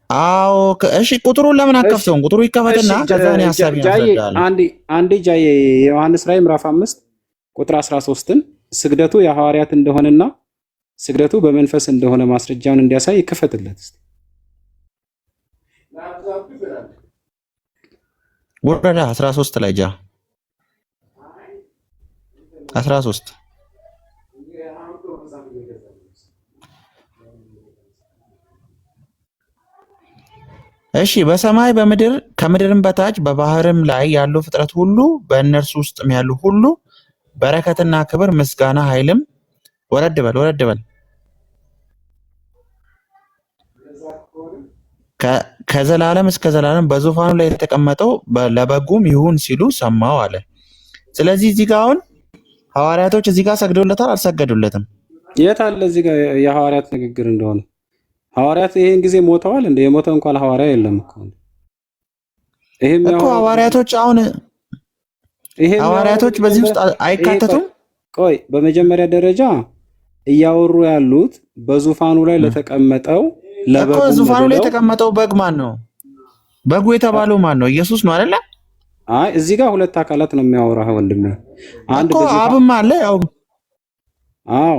አዎ እሺ፣ ቁጥሩን ለምን እሺ አከፍተውም? ቁጥሩ ይከፈትና ከዛ እኔ ሐሳቤን ጃዬ አስረዳለሁ። አንዴ ጃዬ የዮሐንስ ራዕይ ምዕራፍ 5 ቁጥር 13ን ስግደቱ የሐዋርያት እንደሆነና ስግደቱ በመንፈስ እንደሆነ ማስረጃውን እንዲያሳይ ይከፈትለት እስቲ። ወረዳ 13 ላይ ጃ 13 እሺ በሰማይ በምድር ከምድርም በታች በባህርም ላይ ያሉ ፍጥረት ሁሉ በእነርሱ ውስጥም ያሉ ሁሉ በረከትና ክብር ምስጋና ኃይልም ወረድ በል ከዘላለም እስከ ዘላለም በዙፋኑ ላይ የተቀመጠው ለበጉም ይሁን ሲሉ ሰማው አለ። ስለዚህ እዚህ ጋር አሁን ሐዋርያቶች እዚህ ጋር ሰግደውለታል አልሰገዱለትም? የት አለ እዚህ ጋር የሐዋርያት ንግግር እንደሆነ? ሐዋርያት ይሄን ጊዜ ሞተዋል እንደ የሞተ እንኳን ሐዋርያ የለም እኮ። ይሄም እኮ ሐዋርያቶች አሁን ሐዋርያቶች በዚህ ውስጥ አይካተቱም? ቆይ በመጀመሪያ ደረጃ እያወሩ ያሉት በዙፋኑ ላይ ለተቀመጠው እኮ ዙፋኑ ላይ የተቀመጠው በግ ማን ነው? በጉ የተባለው ማን ነው? ኢየሱስ ነው አይደለ? አይ እዚህ ጋር ሁለት አካላት ነው የሚያወራው ወንድሜ። አንድ እኮ አብም አለ ያው። አዎ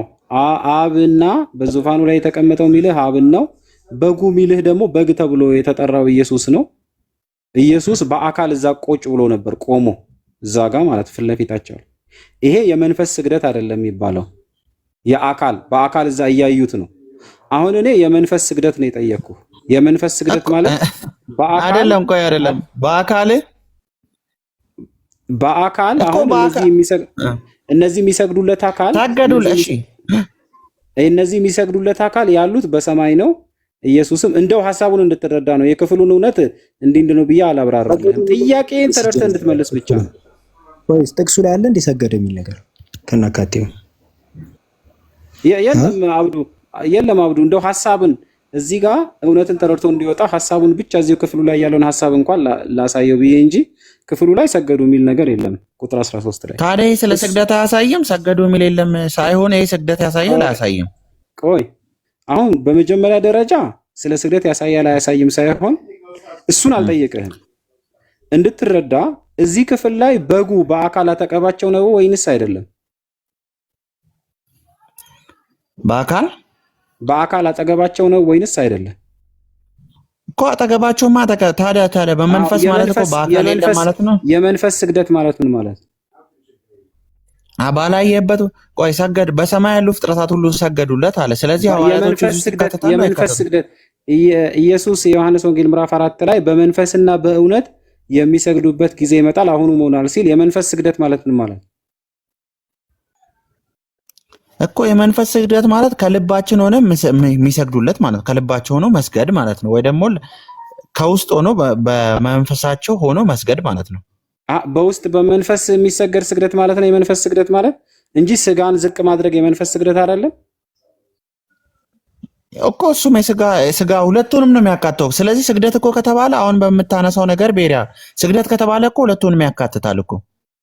አብና በዙፋኑ ላይ የተቀመጠው ሚልህ አብን ነው። በጉ ሚልህ ደግሞ በግ ተብሎ የተጠራው ኢየሱስ ነው። ኢየሱስ በአካል እዛ ቆጭ ብሎ ነበር፣ ቆሞ እዛ ጋር ማለት ፊት ለፊታቸው። ይሄ የመንፈስ ስግደት አይደለም የሚባለው፣ የአካል በአካል እዛ እያዩት ነው። አሁን እኔ የመንፈስ ስግደት ነው የጠየቅኩ። የመንፈስ ስግደት ማለት በአካል አይደለም። ቆይ አይደለም፣ በአካል አሁን እነዚህ የሚሰግዱለት አካል ታገዱለት። እሺ እነዚህ የሚሰግዱለት አካል ያሉት በሰማይ ነው። ኢየሱስም እንደው ሐሳቡን እንድትረዳ ነው። የክፍሉን እውነት እንዲህ ነው ብዬ አላብራራም። ጥያቄን ተረድተህ እንድትመልስ ብቻ ነው። ወይስ ጥቅሱ ላይ አለ እንዲሰገድ የሚል ነገር ከናካቴው? የለም አብዱ፣ እንደው ሐሳብን እዚህ ጋር እውነትን ተረድቶ እንዲወጣ ሐሳቡን ብቻ እዚሁ ክፍሉ ላይ ያለውን ሐሳብ እንኳን ላሳየው ብዬ እንጂ ክፍሉ ላይ ሰገዱ የሚል ነገር የለም። ቁጥር 13 ላይ ታዲያ ስለ ስግደት አያሳይም? ሰገዱ የሚል የለም ሳይሆን ይሄ ስግደት ያሳያል አያሳይም? ቆይ አሁን በመጀመሪያ ደረጃ ስለ ስግደት ያሳያል አያሳይም ሳይሆን እሱን አልጠየቅህም። እንድትረዳ እዚህ ክፍል ላይ በጉ በአካል አጠገባቸው ነው ወይንስ አይደለም? በአካል አጠገባቸው ነው ወይንስ አይደለም? እኮ አጠገባቸውማ ታዲያ በመንፈስ ማለት እኮ በአካል የለም ማለት ነው። የመንፈስ ስግደት ማለት ምን ማለት ነው? ባላየበት ቆይ ሰገድ በሰማይ ያሉ ፍጥረታት ሁሉ ሰገዱለት አለ። ስለዚህ ሐዋርያቶች የመንፈስ ስግደት ኢየሱስ የዮሐንስ ወንጌል ምዕራፍ 4 ላይ በመንፈስና በእውነት የሚሰግዱበት ጊዜ ይመጣል አሁኑ ሆኗል ሲል የመንፈስ ስግደት ማለት ምን ማለት ነው? እኮ የመንፈስ ስግደት ማለት ከልባችን ሆነ የሚሰግዱለት ማለት ነው። ከልባቸው ሆኖ መስገድ ማለት ነው። ወይ ደግሞ ከውስጥ ሆኖ በመንፈሳቸው ሆኖ መስገድ ማለት ነው። በውስጥ በመንፈስ የሚሰገድ ስግደት ማለት ነው የመንፈስ ስግደት ማለት እንጂ ስጋን ዝቅ ማድረግ የመንፈስ ስግደት አይደለም እኮ። እሱም የስጋ ሁለቱንም ነው የሚያካትተው። ስለዚህ ስግደት እኮ ከተባለ አሁን በምታነሳው ነገር ቤሪያ ስግደት ከተባለ እኮ ሁለቱንም ያካትታል እኮ።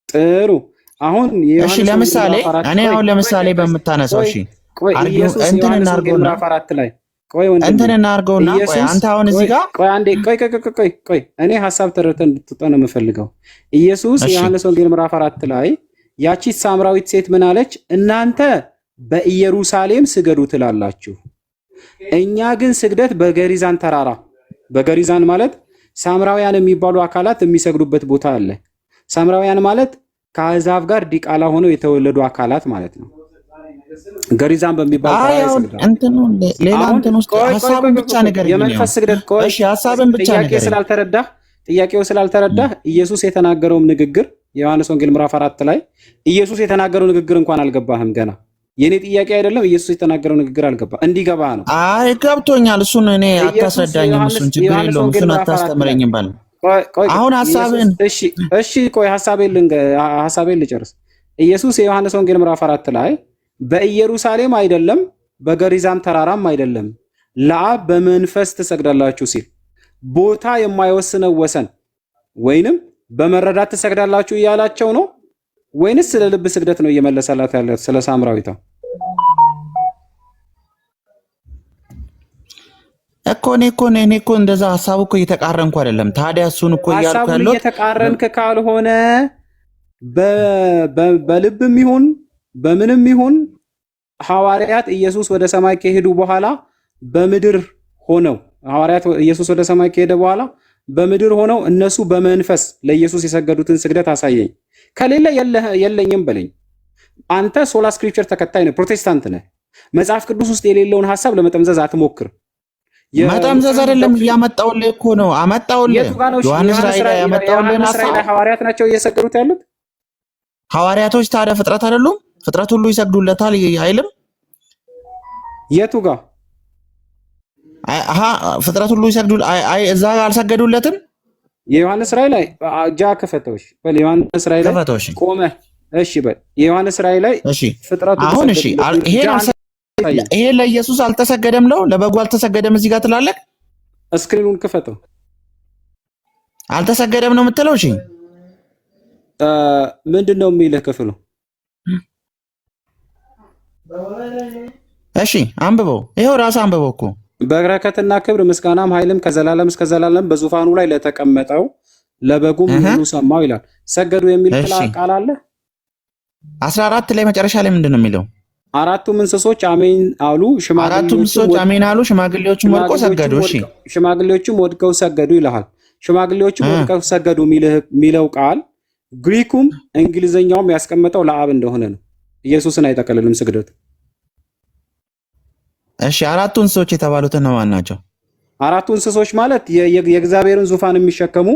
ጥሩ አሁን እሺ ለምሳሌ እኔ አሁን ለምሳሌ በምታነሳው እሺ እንትን እናርገውና እንትን እናርገውና ቆይ አንተ አሁን እዚህ ጋር ቆይ አንዴ ቆይ እኔ ሐሳብ ተረድተህ እንድትወጣ ነው የምፈልገው። ኢየሱስ ዮሐንስ ወንጌል ምዕራፍ 4 ላይ ያቺ ሳምራዊት ሴት ምን አለች? እናንተ በኢየሩሳሌም ስገዱ ትላላችሁ፣ እኛ ግን ስግደት በገሪዛን ተራራ። በገሪዛን ማለት ሳምራውያን የሚባሉ አካላት የሚሰግዱበት ቦታ አለ። ሳምራውያን ማለት ከአሕዛብ ጋር ዲቃላ ሆነው የተወለዱ አካላት ማለት ነው። ገሪዛን በሚባል ሌላ እንትን ውስጥ ሐሳብን ብቻ ነገር የመንፈስ ስግደት እሺ፣ ሐሳብን ብቻ ነገር ጥያቄው ስላልተረዳህ ኢየሱስ የተናገረውም ንግግር የዮሐንስ ወንጌል ምዕራፍ 4 ላይ ኢየሱስ የተናገረው ንግግር እንኳን አልገባህም ገና። የኔ ጥያቄ አይደለም፣ ኢየሱስ የተናገረው ንግግር አልገባ እንዲገባህ ነው። አይ ገብቶኛል። እሱን እኔ አታስረዳኝም፣ እሱን ችግር የለውም፣ እሱን አታስተምረኝም ባል አሁን ሐሳብን እሺ ቆይ ሐሳቤን ልጨርስ። ኢየሱስ የዮሐንስ ወንጌል ምዕራፍ 4 ላይ በኢየሩሳሌም አይደለም በገሪዛም ተራራም አይደለም ለአብ በመንፈስ ትሰግዳላችሁ ሲል ቦታ የማይወስነው ወሰን ወይንም በመረዳት ትሰግዳላችሁ እያላቸው ነው ወይንስ ስለ ልብ ስግደት ነው እየመለሰላት ያለ? ስለ ሳምራዊቷ እኔ እኮ እንደዛ ሐሳቡ እኮ እየተቃረንኩ አይደለም። ታዲያ እሱን እኮ እያልኩ ሐሳቡን ያለሁት እየተቃረንክ ካልሆነ በልብም ይሁን በምንም ይሁን ሐዋርያት ኢየሱስ ወደ ሰማይ ከሄዱ በኋላ በምድር ሆነው ሐዋርያት ኢየሱስ ወደ ሰማይ ከሄደ በኋላ በምድር ሆነው እነሱ በመንፈስ ለኢየሱስ የሰገዱትን ስግደት አሳየኝ። ከሌለ የለኝም በለኝ። አንተ ሶላ ስክሪፕቸር ተከታይ ነህ፣ ፕሮቴስታንት ነህ። መጽሐፍ ቅዱስ ውስጥ የሌለውን ሐሳብ ለመጠምዘዝ አትሞክር። መጠምዘዝ አይደለም እያመጣሁልህ እኮ ነው። አመጣሁልህ። ዮሐንስ ራእይ ላይ ያመጣሁልህን ሐሳብ ሐዋርያት ናቸው እየሰገዱት ያሉት። ሐዋርያቶች ታዲያ ፍጥረት አይደሉም? ፍጥረት ሁሉ ይሰግዱለታል አይልም? የቱ ጋር ፍጥረት ሁሉ ይሰግዱ እዛ አልሰገዱለትም? የዮሐንስ ራእይ ላይ ጃ ከፈተውሽ በል። የዮሐንስ ራእይ ላይ ቆመ። እሺ በል። የዮሐንስ ራእይ ላይ ፍጥረቱ አሁን እሺ፣ ይሄ ለኢየሱስ አልተሰገደም ነው? ለበጉ አልተሰገደም እዚህ ጋር ትላለህ? ስክሪኑን ክፈተው። አልተሰገደም ነው የምትለው? እሺ ምንድን ነው የሚልህ ክፍሉ? እሺ አንብበው። ይሄው ራስ አንብበው እኮ በረከትና ክብር ምስጋናም ኃይልም ከዘላለም እስከ ዘላለም በዙፋኑ ላይ ለተቀመጠው ለበጉም ሁሉ ሰማው ይላል። ሰገዱ የሚል ቃል አለ 14 ላይ መጨረሻ ላይ ምንድን ነው የሚለው? አራቱም እንስሶች አሜን አሉ፣ ሽማግሌዎቹም ወድቀው ሰገዱ። እሺ ሽማግሌዎቹም ወድቀው ሰገዱ ይልሃል። ሽማግሌዎቹም ወድቀው ሰገዱ የሚለው ቃል ግሪኩም እንግሊዘኛውም ያስቀመጠው ለአብ እንደሆነ ነው። ኢየሱስን አይጠቀልልም ስግደቱ። እሺ አራቱ እንስሶች የተባሉት እነማን ናቸው? አራቱ እንስሶች ማለት የእግዚአብሔርን ዙፋን የሚሸከሙ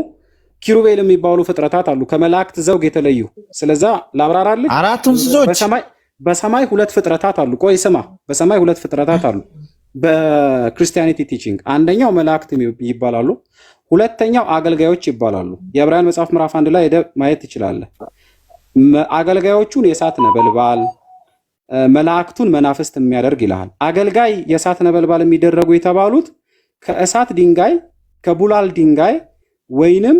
ኪሩቤል የሚባሉ ፍጥረታት አሉ፣ ከመላእክት ዘውግ የተለዩ። ስለዛ ላብራራልህ። አራቱ እንስሶች በሰማይ ሁለት ፍጥረታት አሉ። ቆይ ስማ፣ በሰማይ ሁለት ፍጥረታት አሉ በክርስቲያኒቲ ቲቺንግ። አንደኛው መላእክት ይባላሉ፣ ሁለተኛው አገልጋዮች ይባላሉ። የዕብራውያን መጽሐፍ ምዕራፍ 1 ላይ ሄደህ ማየት ትችላለህ። አገልጋዮቹን የእሳት ነበልባል፣ መላእክቱን መናፍስት የሚያደርግ ይልሃል። አገልጋይ የእሳት ነበልባል የሚደረጉ የተባሉት ከእሳት ድንጋይ ከቡላል ድንጋይ ወይንም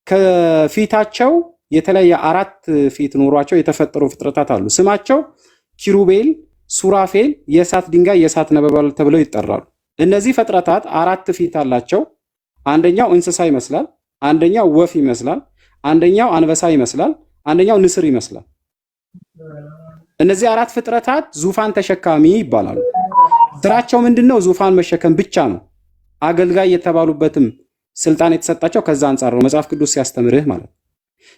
ከፊታቸው የተለየ 4 ፊት ኖሯቸው የተፈጠሩ ፍጥረታት አሉ። ስማቸው ኪሩቤል፣ ሱራፌል፣ የእሳት ድንጋይ፣ የእሳት ነበልባል ተብለው ይጠራሉ። እነዚህ ፍጥረታት 4 ፊት አላቸው። አንደኛው እንስሳ ይመስላል፣ አንደኛው ወፍ ይመስላል፣ አንደኛው አንበሳ ይመስላል፣ አንደኛው ንስር ይመስላል። እነዚህ 4 ፍጥረታት ዙፋን ተሸካሚ ይባላሉ። ስራቸው ምንድነው? ዙፋን መሸከም ብቻ ነው። አገልጋይ የተባሉበትም ስልጣን የተሰጣቸው ከዛ አንጻር ነው መጽሐፍ ቅዱስ ሲያስተምርህ ማለት ነው።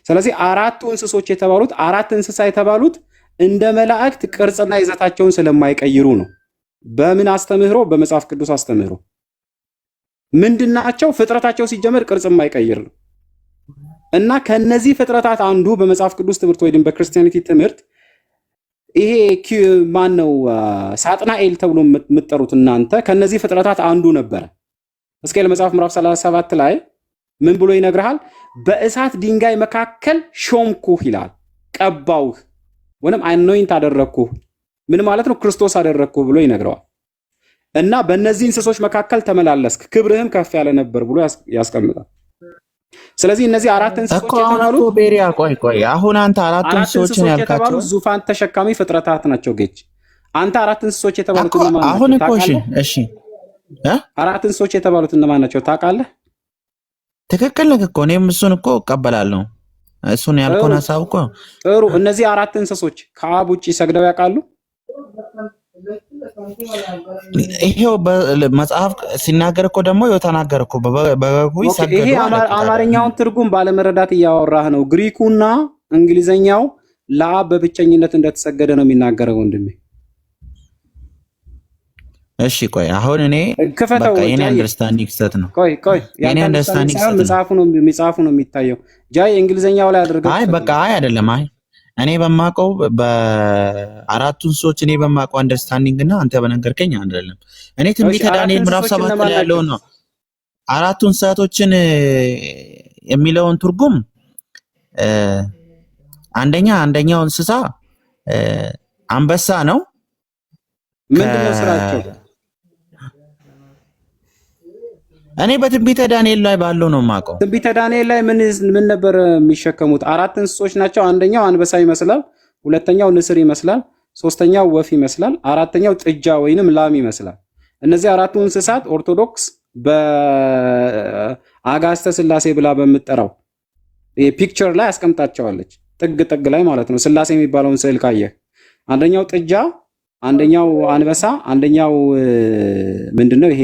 ስለዚህ አራቱ እንስሶች የተባሉት 4 እንስሳ የተባሉት እንደ መላእክት ቅርጽና ይዘታቸውን ስለማይቀይሩ ነው። በምን አስተምህሮ? በመጽሐፍ ቅዱስ አስተምህሮ። ምንድናቸው? ፍጥረታቸው ሲጀመር ቅርጽ የማይቀይር ነው። እና ከነዚህ ፍጥረታት አንዱ በመጽሐፍ ቅዱስ ትምህርት ወይም በክርስቲያኒቲ ትምህርት ይሄ ማን ነው? ሳጥናኤል ተብሎ የምትጠሩት እናንተ ከነዚህ ፍጥረታት አንዱ ነበረ። ሕዝቅኤል መጽሐፍ ምዕራፍ 37 ላይ ምን ብሎ ይነግርሃል? በእሳት ድንጋይ መካከል ሾምኩህ ይላል። ቀባውህ ወይም አኖይንት አደረግኩህ። ምን ማለት ነው? ክርስቶስ አደረግኩህ ብሎ ይነግረዋል። እና በእነዚህ እንስሶች መካከል ተመላለስክ፣ ክብርህም ከፍ ያለ ነበር ብሎ ያስቀምጣል። ስለዚህ እነዚህ 4 እንስሶች የተባሉት ቤሪያ ቆይ አሁን አንተ 4 እንስሶችን ያልካቸው ዙፋን ተሸካሚ ፍጥረታት ናቸው። ጌች አንተ 4 እንስሶች የተባሉት እነማን ናቸው? አሁን እኮ እሺ 4 እንስሶች የተባሉት እነማን ናቸው ታውቃለህ? ትክክል ነህ እኮ እኔም እሱን እኮ እቀበላለሁ። እሱን ያልከውን ሐሳብ እኮ ጥሩ። እነዚህ 4 እንስሶች ከአብ ውጪ ሰግደው ያውቃሉ? ይሄው በመጽሐፍ ሲናገር እኮ ደግሞ የተናገረ እኮ በበጉ ይሰግዱ። ይሄ አማርኛውን ትርጉም ባለመረዳት እያወራህ ነው። ግሪኩና እንግሊዘኛው ለአብ በብቸኝነት እንደተሰገደ ነው የሚናገረው ወንድሜ። እሺ ቆይ አሁን እኔ በቃ የኔ አንደርስታንዲንግ ስህተት ነው። ቆይ የኔ አንደርስታንዲንግ መጽሐፉ ነው የሚታየው። ጃይ እንግሊዘኛው ላይ አድርገው። አይ አይደለም። እኔ በማውቀው በ4 እንስሶች እኔ በማውቀው አንደርስታንዲንግ እና አንተ በነገርከኝ አይደለም። እኔ ትንቢተ ዳንኤል ምዕራፍ 7 ላይ ያለው ነው 4 እንስሳቶችን የሚለውን ትርጉም አንደኛው እንስሳ አንበሳ ነው። ምንድነው ስራቸው? እኔ በትንቢተ ዳንኤል ላይ ባለው ነው የማውቀው። ትንቢተ ዳንኤል ላይ ምን ነበር የሚሸከሙት? 4 እንስሶች ናቸው። አንደኛው አንበሳ ይመስላል፣ ሁለተኛው ንስር ይመስላል፣ ሶስተኛው ወፍ ይመስላል፣ አራተኛው ጥጃ ወይንም ላም ይመስላል። እነዚህ አራቱ እንስሳት ኦርቶዶክስ በአጋስተ ስላሴ ብላ በምትጠራው ፒክቸር ላይ አስቀምጣቸዋለች። ጥግ ጥግ ላይ ማለት ነው። ስላሴ የሚባለውን ስዕል ካየህ አንደኛው ጥጃ፣ አንደኛው አንበሳ፣ አንደኛው ምንድነው ይሄ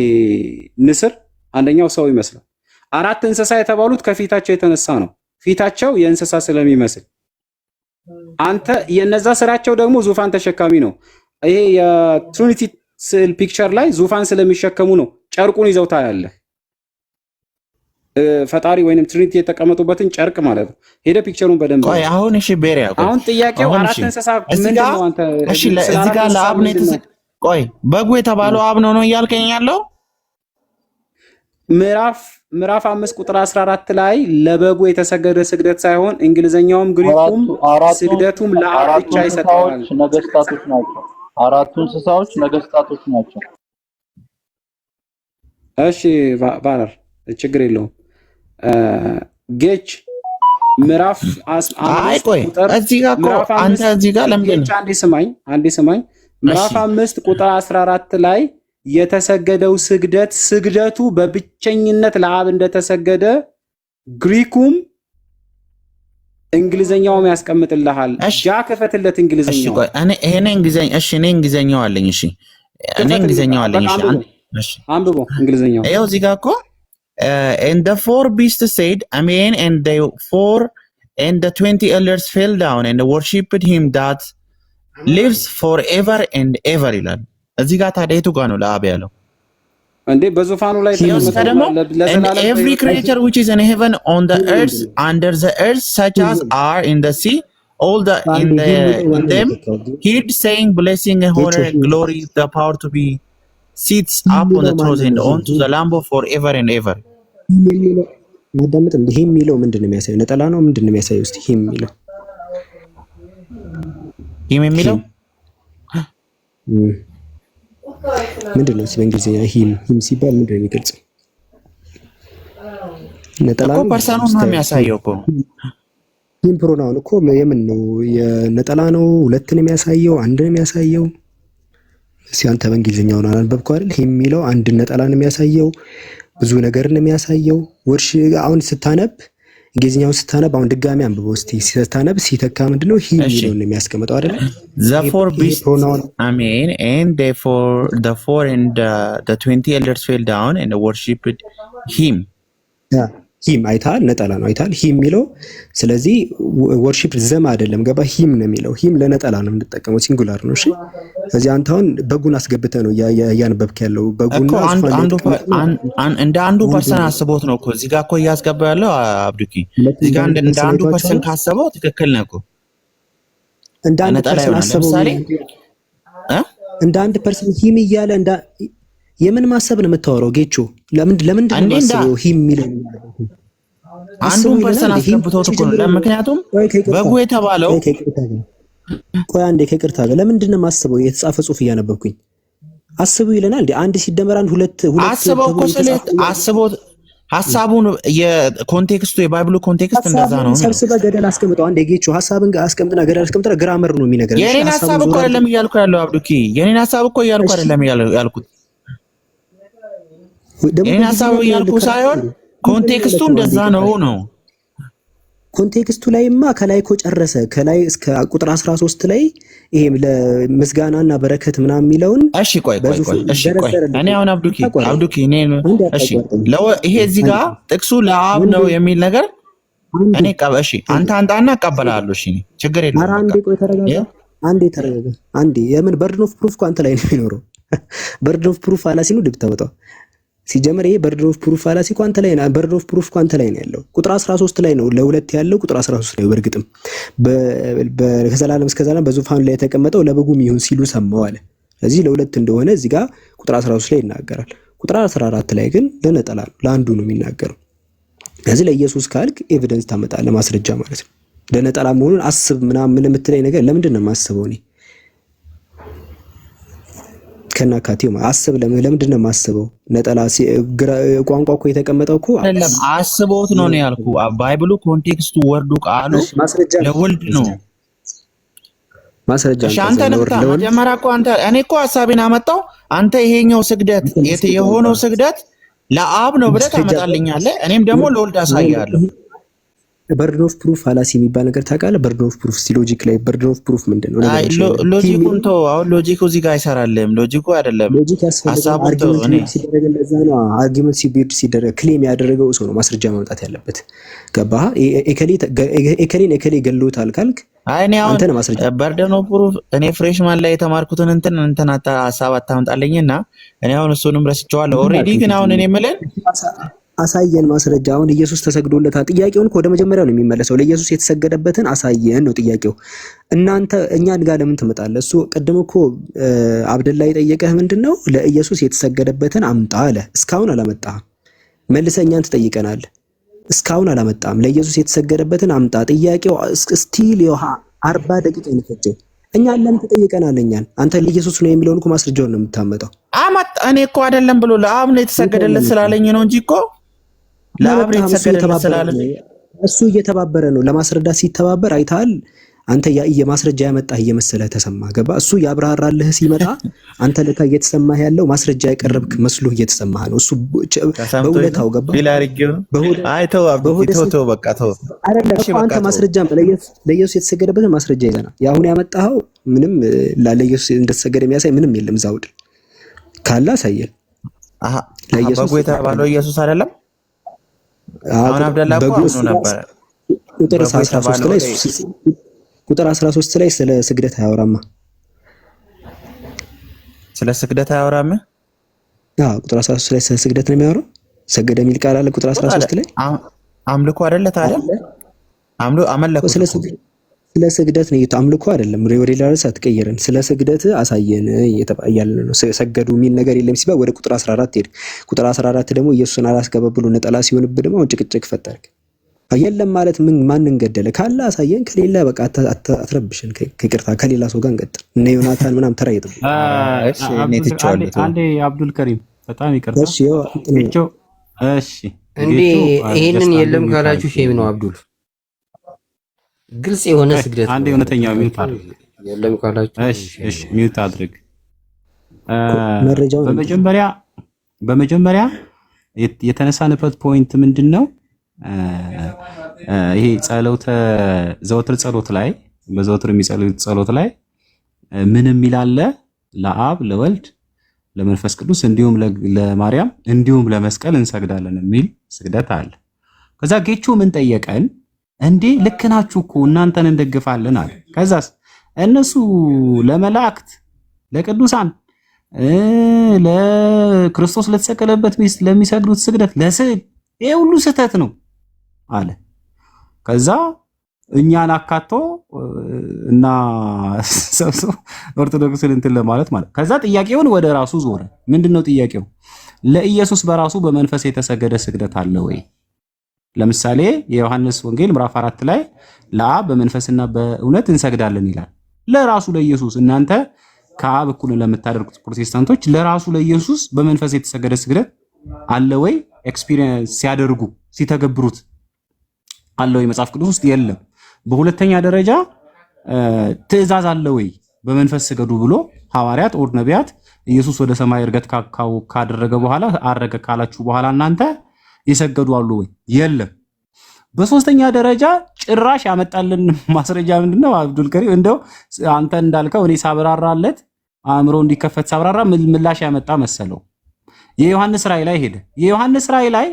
ንስር፣ አንደኛው ሰው ይመስላል። አራት እንስሳ የተባሉት ከፊታቸው የተነሳ ነው። ፊታቸው የእንስሳ ስለሚመስል አንተ የነዛ ስራቸው ደግሞ ዙፋን ተሸካሚ ነው። ይሄ የትሪኒቲ ስዕል ፒክቸር ላይ ዙፋን ስለሚሸከሙ ነው። ጨርቁን ይዘው ታያለህ። ፈጣሪ ወይንም ትሪኒቲ የተቀመጡበትን ጨርቅ ማለት ነው። ሄደ ፒክቸሩን በደንብ ቆይ አሁን እሺ ቤሪያ አሁን ጥያቄው አራት እንስሳ ምንድነው? አንተ እሺ እዚህ ጋር ለአብ ነው ቆይ በጉ የተባለው አብ ነው እያልከኝ ያለው ምዕራፍ 5 ቁጥር 14 ላይ ለበጉ የተሰገደ ስግደት ሳይሆን እንግሊዘኛውም ግሪኩም ስግደቱም ለአብ ብቻ ይሰጣል። ነገስታቶች ናቸው። አራቱ እንስሳዎች ነገስታቶች ናቸው። እሺ ባረር ችግር የለውም። ጌች ምዕራፍ 5 ቁጥር እዚህ ጋር አንተ እዚህ ጋር ለምን አንዴ ስማኝ ምዕራፍ 5 ቁጥር 14 ላይ የተሰገደው ስግደቱ በብቸኝነት ለአብ እንደተሰገደ ግሪኩም እንግሊዘኛውም ያስቀምጥልሃል። ጃ ከፈትለት እንግሊዘኛው እኔ እንግሊዘኛው አለኝ። እሺ እኔ እንግሊዘኛው አለኝ። እሺ አንብቦ እንግሊዘኛው ይኸው እዚህ ጋር እኮ and the four beasts said amen and the 20 elders fell down and worshipped him that lives forever and ever ይላል። እዚህ ጋር ታዲያ የቱ ጋር ነው ለአብ ያለው እንዴ? በዙፋኑ ላይ ተቀምጦ and every creature which is in heaven on the earth under the earth such as are in the sea all the in them heard saying blessing and honor glory the power to be sits up on the throne and on to the lamb forever and ever ማዳመጥ እንደ ይሄ የሚለው ምንድነው የሚያሳየው? ነጠላ ነው ምንድነው የሚያሳየው? እስቲ ይሄ የሚለው ምንድነው? በእንግሊዝኛ ሂም ሲባል ምንድነው የሚገልጸው? ነጠላ እኮ ፐርሰኑን ነው የሚያሳየው እኮ ሂም ፕሮናውን እኮ የምን ነው? የነጠላ ነው ሁለትን የሚያሳየው አንድን የሚያሳየው? ሲያንተ በእንግሊዝኛው ነው አላነበብከው አይደል? ሂም የሚለው አንድ ነጠላን የሚያሳየው ብዙ ነገርን የሚያሳየው ወርሽ አሁን ስታነብ እንግሊዝኛውን ስታነብ አሁን ድጋሚ አንብበው እስቲ ስታነብ ሲተካ ምንድነው ሂም የሚለውን የሚያስቀምጠው አይደል? the four beasts amen and the four and the 20 elders fell down and worshipped him ሂም አይታል ነጠላ ነው አይታል ሂም የሚለው ስለዚህ ወርሺፕ ዘም አይደለም ገባ ሂም ነው የሚለው ሂም ለነጠላ ነው የምንጠቀመው ሲንጉላር ነው። እሺ ስለዚህ አንተ አሁን በጉን አስገብተህ ነው ያነበብክ ያለው በጉና እንደ አንዱ ፐርሰን አስቦት ነው እኮ እዚህ ጋር እኮ እያስገባ ያለው አብዱኪ እዚህ ጋር እንደ አንዱ ፐርሰን ካሰበው ትክክል ነው እኮ እንደ አንድ ፐርሰን አስበው እንደ አንድ ፐርሰን ሂም እያለ የምን ማሰብ ነው የምታወራው? ጌቾ ለምንድን ነው ማሰበው ሂም የሚለው አንዱን ፐርሰን አስገብቶት እኮ ነው። ምክንያቱም በጉ የተባለው ቆይ አንዴ ከቅርታ ጋር ለምንድን ነው ማሰበው? የተጻፈ ጽሑፍ እያነበብኩኝ አስቡ ይለናል እንዴ? አንድ ሲደመር አንድ ሁለት አስበው እኮ አስበው ሐሳቡን የኮንቴክስቱ የባይብሉ ኮንቴክስት እንደዛ ነው። ሰብስበህ ገደል አስቀምጠው። አንዴ ጌቾ ሐሳብን አስቀምጥና ገደል አስቀምጥና ግራመር ነው የሚነገረው። የኔን ሐሳብ እኮ አይደለም እያልኩ ያለው አብዱኪ፣ የኔን ሐሳብ እኮ እያልኩ አይደለም ያልኩት የኔን ሐሳብ እያልኩ ሳይሆን ኮንቴክስቱ እንደዛ ነው። ኮንቴክስቱ ላይማ ከላይ እኮ ጨረሰ። ከላይ እስከ ቁጥር 13 ላይ ይሄ ለምስጋናና በረከት ምናምን የሚለውን እሺ ቆይ እኔ አሁን አብዱኪ እኔ እሺ ይሄ እዚህ ጋር ጥቅሱ ለአብ ነው የሚል ነገር እኔ እሺ አንተ አንጣና እቀበላለሁ። እሺ ችግር የለም። ኧረ አንዴ ቆይ ተረጋጋ። አንዴ የምን በርድን ኦፍ ፕሩፍ እኮ አንተ ላይ ነው የሚኖረው። በርድን ኦፍ ፕሩፍ አላሲ ነው ድብታወጣው ሲጀመር ይሄ በርድን ኦፍ ፕሩፍ አላሲ እኮ አንተ ላይ ነው። በርድን ኦፍ ፕሩፍ እኮ አንተ ላይ ነው ያለው። ቁጥር 13 ላይ ነው ለሁለት ያለው ቁጥር 13 ላይ በርግጥም ከዘላለም እስከ ዘላለም በዙፋኑ ላይ የተቀመጠው ለበጉም ይሁን ሲሉ ሰማው አለ። ስለዚህ ለሁለት እንደሆነ እዚህ ጋር ቁጥር 13 ላይ ይናገራል። ቁጥር 14 ላይ ግን ለነጠላ ነው ለአንዱ ነው የሚናገረው። ስለዚህ ለኢየሱስ ካልክ ኤቪደንስ ታመጣለህ ማስረጃ ማለት ነው። ለነጠላ መሆኑን አስብ ምናምን የምትለኝ ነገር ለምንድን ነው የማስበው እኔ ከናካቴው አስብ ለምንድን ነው የማስበው? ነጠላ ቋንቋ እኮ የተቀመጠው እኮ አይደለም አስቦት ነው ያልኩ። ባይብሉ ኮንቴክስቱ ወርዱ ቃሉ ለወልድ ነው። ማስረጃ እሺ አንተ ነምታ መጀመሪያ እኮ አንተ እኔ እኮ ሐሳቤን አመጣው አንተ ይሄኛው ስግደት የሆነው ስግደት ለአብ ነው ብለህ ታመጣልኛለህ። እኔም ደግሞ ለወልድ አሳያለሁ። በርድን ኦፍ ፕሩፍ ፋላሲ የሚባል ነገር ታውቃለህ? በርድን ኦፍ ፕሩፍ ሎጂክ ላይ በርድን ኦፍ ፕሩፍ ምንድነው? ሎጂኩን ተው። አሁን ሎጂኩ እዚህ ጋር አይሰራልም። ሎጂኩ አይደለም ሎጂክ ያስፈልጋል። አርጊመንት ሲደረግ እንደዛ ነው። አርጊመንት ሲደረግ ክሌም ያደረገው ሰው ነው ማስረጃ ማምጣት ያለበት። ገባህ? ኤከሌን ገሎታል ካልክ እኔ አሁን በርደን ኦፍ ፕሩፍ እኔ ፍሬሽማን ላይ የተማርኩትን እንትን ሀሳብ አታምጣልኝና እኔ አሁን እሱንም ረስቼዋለሁ ኦልሬዲ። ግን አሁን እኔ የምልህ አሳየን ማስረጃ። አሁን ኢየሱስ ተሰግዶለታል። ጥያቄውን ወደ መጀመሪያው ነው የሚመለሰው። ለኢየሱስ የተሰገደበትን አሳየን ነው ጥያቄው። እናንተ እኛን ጋር ለምን ትመጣለህ? እሱ ቅድም እኮ አብደላ የጠየቀህ ምንድነው? ለኢየሱስ የተሰገደበትን አምጣ አለ። እስካሁን አላመጣህም። መልሰህ እኛን ትጠይቀናለህ። እስካሁን አላመጣም። ለኢየሱስ የተሰገደበትን አምጣ። ጥያቄው ስቲል 40 ደቂቃ ይፈጀው። እኛን ለምን ትጠይቀናለህ? እኛን አንተ ለኢየሱስ ነው የሚለውን እኮ ማስረጃውን ነው የምታመጣው። እኔ እኮ አይደለም ብሎ ለአብ ነው የተሰገደለት ስላለኝ ነው እንጂ እኮ ለአብ ነው የተሰገደለት ስላለኝ እሱ እየተባበረ ነው። ለማስረዳት ሲተባበር አይተሃል። አንተ የማስረጃ ያመጣህ እየመሰለህ ተሰማ። ገባ? እሱ ያብራራልህ ሲመጣ አንተ ለካ እየተሰማህ ያለው ማስረጃ ያቀረብክ መስሎ እየተሰማህ ነው። እሱ በሁለታው ገባ? ተው በቃ ተው። አንተ ማስረጃ ለኢየሱስ የተሰገደበትን ማስረጃ ይዘናል። ያሁን ያመጣኸው ምንም ለኢየሱስ እንደተሰገደ የሚያሳይ ምንም የለም። ዛውድ ካለ አሳየን። ለኢየሱስ በጎ የተባለው ኢየሱስ አይደለም? አሁን አብደላ እኮ አምኖ ነበር። ቁጥር 13 ላይ ስለ ስግደት አያወራማ። ስለ ስግደት አያወራም? ቁጥር 13 ላይ ስለ ስግደት ነው የሚያወራው። ሰገደ የሚል ቃል አለ ቁጥር 13 ላይ። አምልኮ አይደለ ታዲያ? አመለኩ። ስለ ስግደት ነው አምልኮ አይደለም። ወደ ሌላ ርዕስ አትቀይረን። ስለ ስግደት አሳየን እያልን ነው። ሰገዱ የሚል ነገር የለም ሲባል ወደ ቁጥር 14 ሄድ። ቁጥር 14 ደግሞ ኢየሱስን አላስገባ ብሎ ነጠላ ሲሆንብህ ደግሞ ጭቅጭቅ ፈጠርክ። የለም ማለት ማንን ገደለ ካለ አሳየን፣ ከሌለ በቃ አትረብሽን። ከይቅርታ ከሌላ ሰው ጋር እንቀጥል። እነ ዮናታን ምናምን ተራ ይጥሩ። አንዴ አብዱል ከሪም በጣም ይቅርታ። እሺ እንዴ ይሄንን የለም ካላችሁ ሼም ነው። አብዱል ግልጽ የሆነ ስግደት አንዴ እውነተኛው ሚውት አድርግ። የለም ካላችሁ እሺ ሚውት አድርግ። በመጀመሪያ የተነሳንበት ፖይንት ምንድነው? ይሄ ዘወትር ጸሎት ላይ በዘወትር የሚጸልዩት ጸሎት ላይ ምንም ይላል? ለአብ ለወልድ ለመንፈስ ቅዱስ እንዲሁም ለማርያም እንዲሁም ለመስቀል እንሰግዳለን የሚል ስግደት አለ። ከዛ ጌቾ ምን ጠየቀን? እንዴ ልክ ናችሁ እኮ እናንተን እንደግፋለን አለ። ከዛስ እነሱ ለመላእክት ለቅዱሳን ለክርስቶስ ለተሰቀለበት ሚስት ለሚሰግዱት ስግደት ለስዕል ይሄ ሁሉ ስህተት ነው አለ። ከዛ እኛን አካቶ እና ሰብስቦ ኦርቶዶክስን እንትን ለማለት ማለት። ከዛ ጥያቄውን ወደ ራሱ ዞረ። ምንድነው ጥያቄው? ለኢየሱስ በራሱ በመንፈስ የተሰገደ ስግደት አለ ወይ? ለምሳሌ የዮሐንስ ወንጌል ምዕራፍ 4 ላይ ለአብ በመንፈስና በእውነት እንሰግዳለን ይላል። ለራሱ ለኢየሱስ እናንተ ከአብ እኩል ለምታደርጉት ፕሮቴስታንቶች ለራሱ ለኢየሱስ በመንፈስ የተሰገደ ስግደት አለ ወይ? ኤክስፒሪየንስ ሲያደርጉ ሲተገብሩት አለ ወይ? መጽሐፍ ቅዱስ ውስጥ የለም። በሁለተኛ ደረጃ ትእዛዝ አለ ወይ? በመንፈስ ስገዱ ብሎ ሐዋርያት ኦር ነቢያት ኢየሱስ ወደ ሰማይ እርገት ካደረገ በኋላ አረገ ካላችሁ በኋላ እናንተ ይሰገዱ አሉ ወይ? የለም። በሶስተኛ ደረጃ ጭራሽ ያመጣልን ማስረጃ ምንድነው? አብዱል ከሪም እንደው አንተ እንዳልከው እኔ ሳብራራለት አእምሮ እንዲከፈት ሳብራራ ምላሽ ያመጣ መሰለው። የዮሐንስ ራእይ ላይ ሄደ። የዮሐንስ ራእይ ላይ